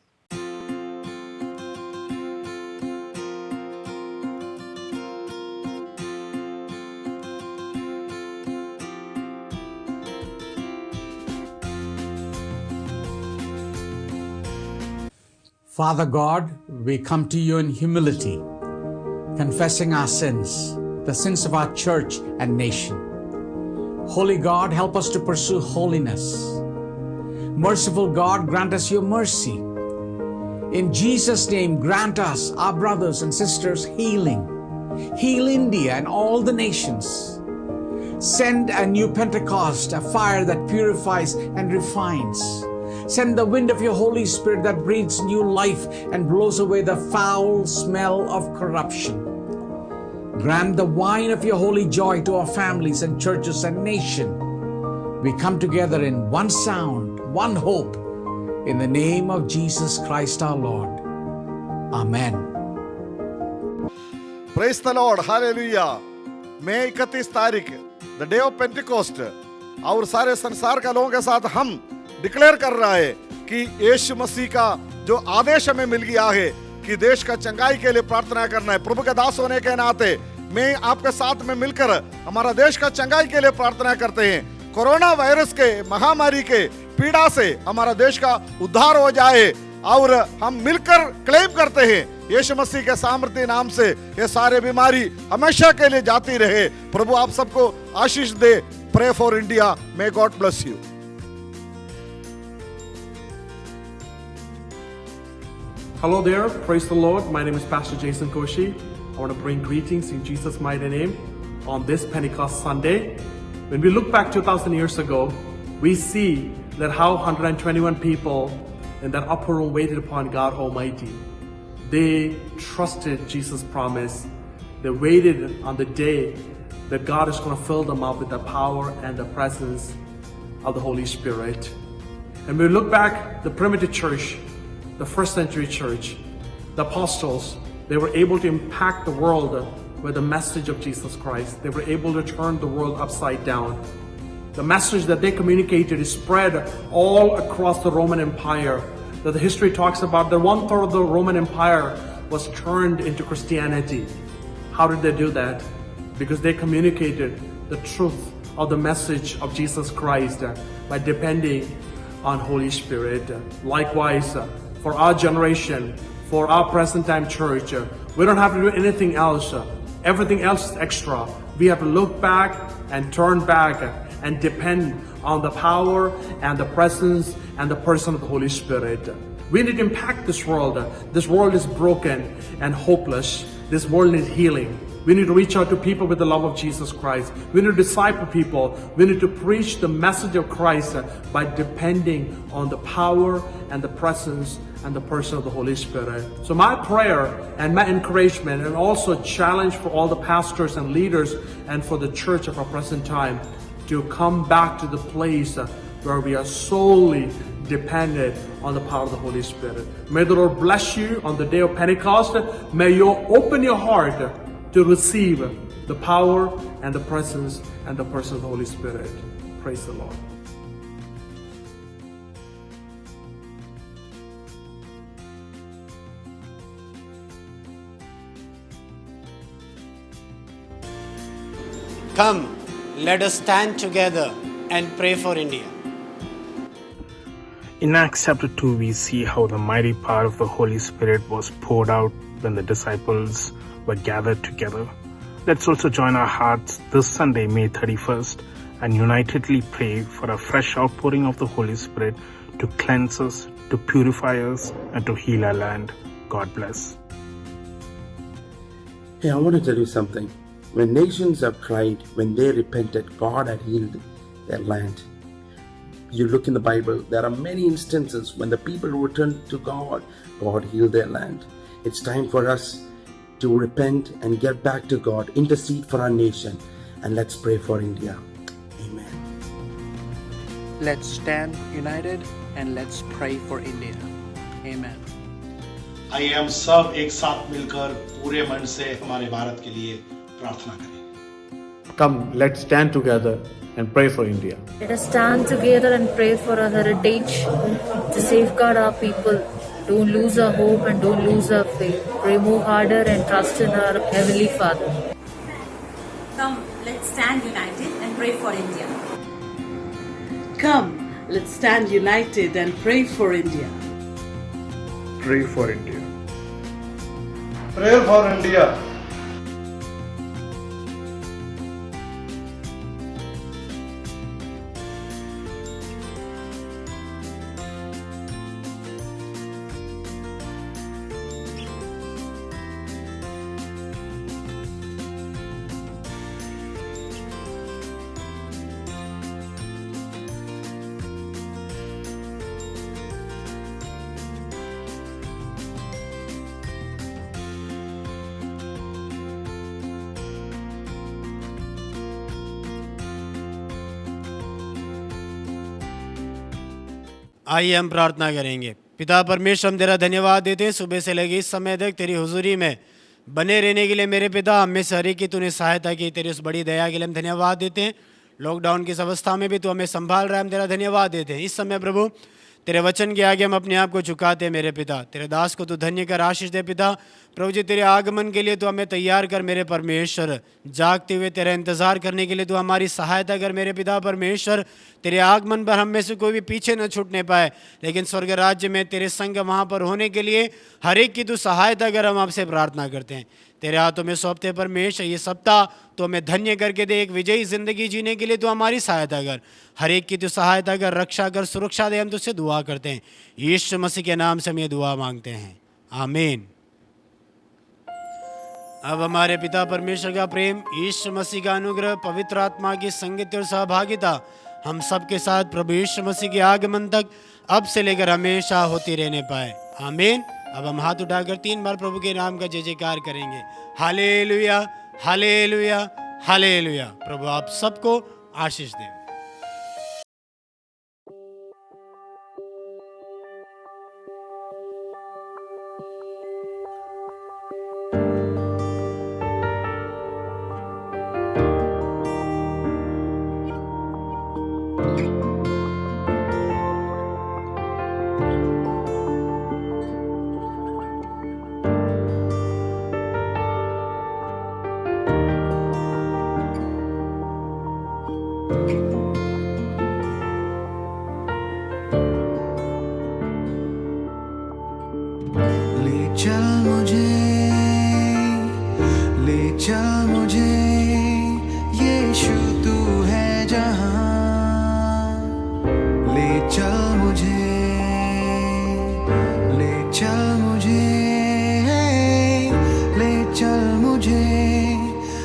H: Father God, we come to you in humility, confessing our sins, the sins of our church and nation. Holy God, help us to pursue holiness. Merciful God, grant us your mercy. In Jesus' name, grant us, our brothers and sisters, healing. Heal India and all the nations. Send a new Pentecost, a fire that purifies and refines. Send the wind of your Holy Spirit that breathes new life and blows away the foul smell of corruption. Grant the wine of your holy joy to our families and churches and nation. We come together in one sound, one hope, in the name of Jesus Christ our Lord. Amen.
B: Praise the Lord, hallelujah. मई 31 तारीख, the day of Pentecost, और सारे संसार के लोगों के साथ हम डिक्लेयर कर रहा है कि यीशु मसीह का जो आदेश हमें मिल गया है कि देश का चंगाई के लिए प्रार्थना करना है। प्रभु के दास होने के नाते मैं आपके साथ में मिलकर हमारा देश का चंगाई के लिए प्रार्थना करते हैं। कोरोना वायरस के महामारी के पीड़ा से हमारा देश का उद्धार हो जाए, और हम मिलकर क्लेम करते हैं यीशु मसीह के सामर्थ्य नाम से ये सारे बीमारी हमेशा के लिए जाती रहे। प्रभु आप सबको आशीष दे। Pray for India. May God bless you.
I: Hello there, praise the Lord. My name is Pastor Jason Koshi. I want to bring greetings in Jesus' mighty name on this Pentecost Sunday. When we look back 2,000 years ago, we see that how 121 people in that upper room waited upon God Almighty. They trusted Jesus' promise. They waited on the day that God is going to fill them up with the power and the presence of the Holy Spirit. And we look back, the primitive church, the first century church, the apostles, they were able to impact the world with the message of Jesus Christ. They were able to turn the world upside down. The message that they communicated is spread all across the Roman Empire. That the history talks about that 1/3 of the Roman Empire was turned into Christianity. How did they do that? Because they communicated the truth of the message of Jesus Christ by depending on Holy Spirit. Likewise, for our generation, for our present time church, we don't have to do anything else. Everything else is extra. We have to look back and turn back and depend on the power and the presence and the person of the Holy Spirit. We need to impact this world. This world is broken and hopeless. This world needs healing. We need to reach out to people with the love of Jesus Christ. We need to disciple people. We need to preach the message of Christ by depending on the power and the presence and the person of the Holy Spirit. So my prayer and my encouragement and also challenge for all the pastors and leaders and for the church of our present time to come back to the place where we are solely dependent on the power of the Holy Spirit. May the Lord bless you on the day of Pentecost. May you open your heart to receive the power and the presence and the person of the Holy Spirit. Praise the Lord.
D: Come, let us stand together and pray for India.
J: In Acts chapter 2, we see how the mighty power of the Holy Spirit was poured out when the disciples were gathered together. Let's also join our hearts this Sunday, May 31st, and unitedly pray for a fresh outpouring of the Holy Spirit to cleanse us, to purify us, and to heal our land. God bless.
K: Hey, I want to tell you something. When nations have cried, when they repented, God had healed their land. You look in the Bible, there are many instances when the people who returned to God, God healed their land. It's time for us to repent and get back to God, intercede for our nation, and let's pray for India. Amen.
L: Let's stand united and let's pray for India. Amen.
M: आइए हम सब एक साथ मिलकर पूरे मन से हमारे भारत के लिए प्रार्थना करें.
I: Come, let's stand together and pray for India.
N: Let us stand together and pray for our heritage, to safeguard our people. Don't lose our hope and don't lose our faith. Pray more harder and trust in our Heavenly Father.
O: Come, let's stand united and pray for India.
P: Come, let's stand united and pray for India.
J: Pray for India.
B: Pray for India.
D: आइए हम प्रार्थना करेंगे। पिता परमेश्वर, हम तेरा धन्यवाद देते हैं सुबह से लगे इस समय तक तेरी हुजूरी में बने रहने के लिए। मेरे पिता, हमें से हर एक की तूने सहायता की, तेरी उस बड़ी दया के लिए हम धन्यवाद देते हैं। लॉकडाउन की इस अवस्था में भी तू हमें संभाल रहा है, हम तेरा धन्यवाद देते हैं। इस समय प्रभु तेरे वचन के आगे हम अपने आप को झुकाते हैं। मेरे पिता, तेरे दास को तू धन्य कर, आशीष दे पिता। प्रभु जी, तेरे आगमन के लिए तू हमें तैयार कर मेरे परमेश्वर। जागते हुए तेरा इंतज़ार करने के लिए तू हमारी सहायता कर मेरे पिता परमेश्वर। तेरे आगमन पर हम में से कोई भी पीछे न छूटने पाए, लेकिन स्वर्ग राज्य में तेरे संग वहाँ पर होने के लिए हर एक की तू सहायता कर, हम आपसे प्रार्थना करते हैं। तेरे हाथों में सौंपते परमेश्वर ये सप्ताह तो हमें धन्य करके दे, एक विजयी जिंदगी जीने के लिए तू हमारी सहायता कर, हर एक की तू सहायता कर, रक्षा कर, सुरक्षा दे। हम तुझसे दुआ करते हैं यीशु मसीह के नाम से हम ये दुआ मांगते हैं, आमीन। अब हमारे पिता परमेश्वर का प्रेम, यीशु मसीह का अनुग्रह, पवित्र आत्मा की संगति और सहभागिता हम सबके साथ प्रभु यीशु मसीह के आगमन तक अब से लेकर हमेशा होती रहने पाए, आमीन। अब हम हाथ उठाकर 3 बार प्रभु के नाम का जय जयकार करेंगे। Hallelujah, hallelujah, hallelujah. प्रभु आप सबको आशीष दे।
A: चल मुझे, ले चल मुझे, यीशु तू है जहां। ले चल मुझे, ले चल मुझे, ले चल मुझे,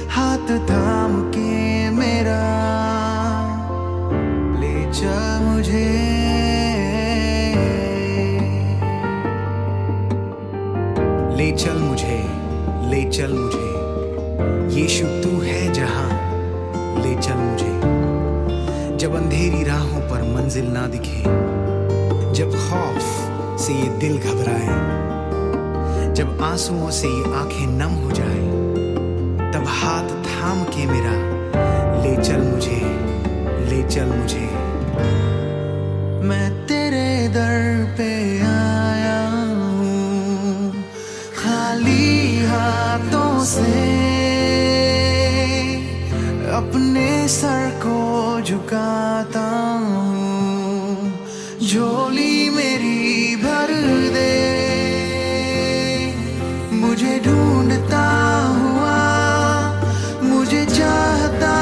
A: हाथ थाम के मेरा, ले चल मुझे। ले चल मुझे, ले चल मुझे, यीशु तू है जहां। ले चल मुझे, जब अंधेरी राहों पर मंजिल ना दिखे, जब खौफ से ये दिल घबराए, जब आंसुओं से ये आंखें नम हो जाए, तब हाथ थाम के मेरा ले चल मुझे, ले चल मुझे। मैं तेरे दर पे आया हूँ खाली हाथों से, अपने सर को झुकाता हूँ, झोली मेरी भर दे। मुझे ढूंढता हुआ, मुझे चाहता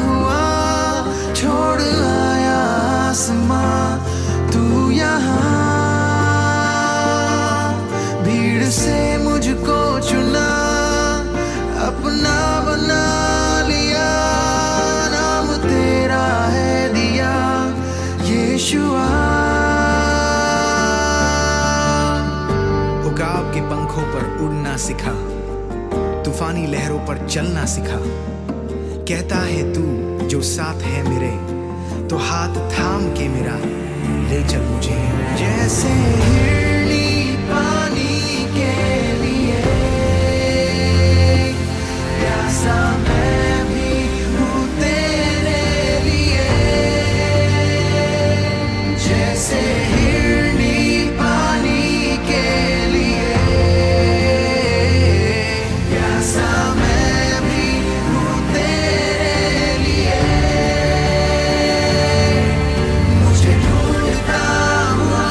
A: हुआ, छोड़ आया आसमां तू यहाँ। भीड़ से मुझको चुना, अपना बना लिया, नाम तेरा है दिया यीशुआ। उकाब के पंखों पर उड़ना सिखा, तूफानी लहरों पर चलना सिखा। कहता है तू जो साथ है मेरे, तो हाथ थाम के मेरा ले चल मुझे। जैसे हिरनी पानी के लिए प्यासा मैं भी हूँ तेरे लिए। जैसे हिरनी पानी के लिए प्यासा मैं भी हूँ तेरे लिए। मुझे ढूंढता हुआ,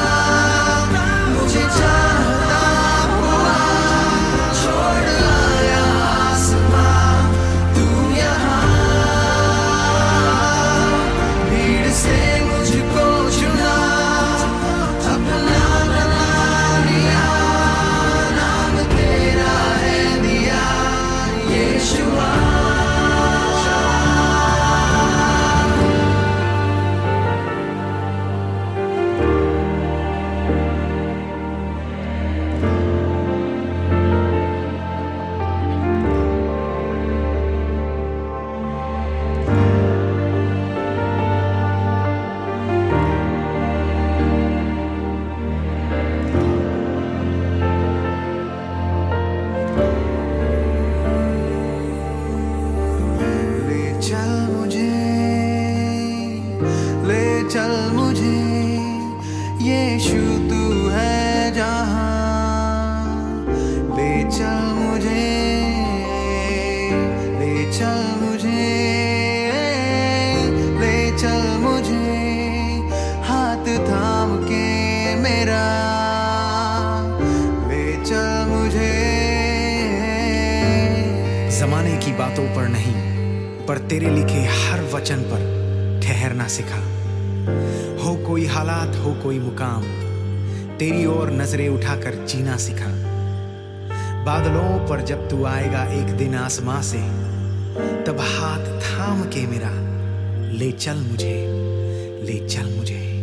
A: चल मुझे, ले चल मुझे, हाथ थाम के मेरा, ले चल मुझे। जमाने की बातों पर नहीं, पर तेरे लिखे हर वचन पर ठहरना सिखा। हो कोई हालात, हो कोई मुकाम, तेरी ओर नजरें उठाकर जीना सिखा। बादलों पर जब तू आएगा एक दिन आसमां से, तब हाथ थाम के मेरा ले चल मुझे, ले चल मुझे।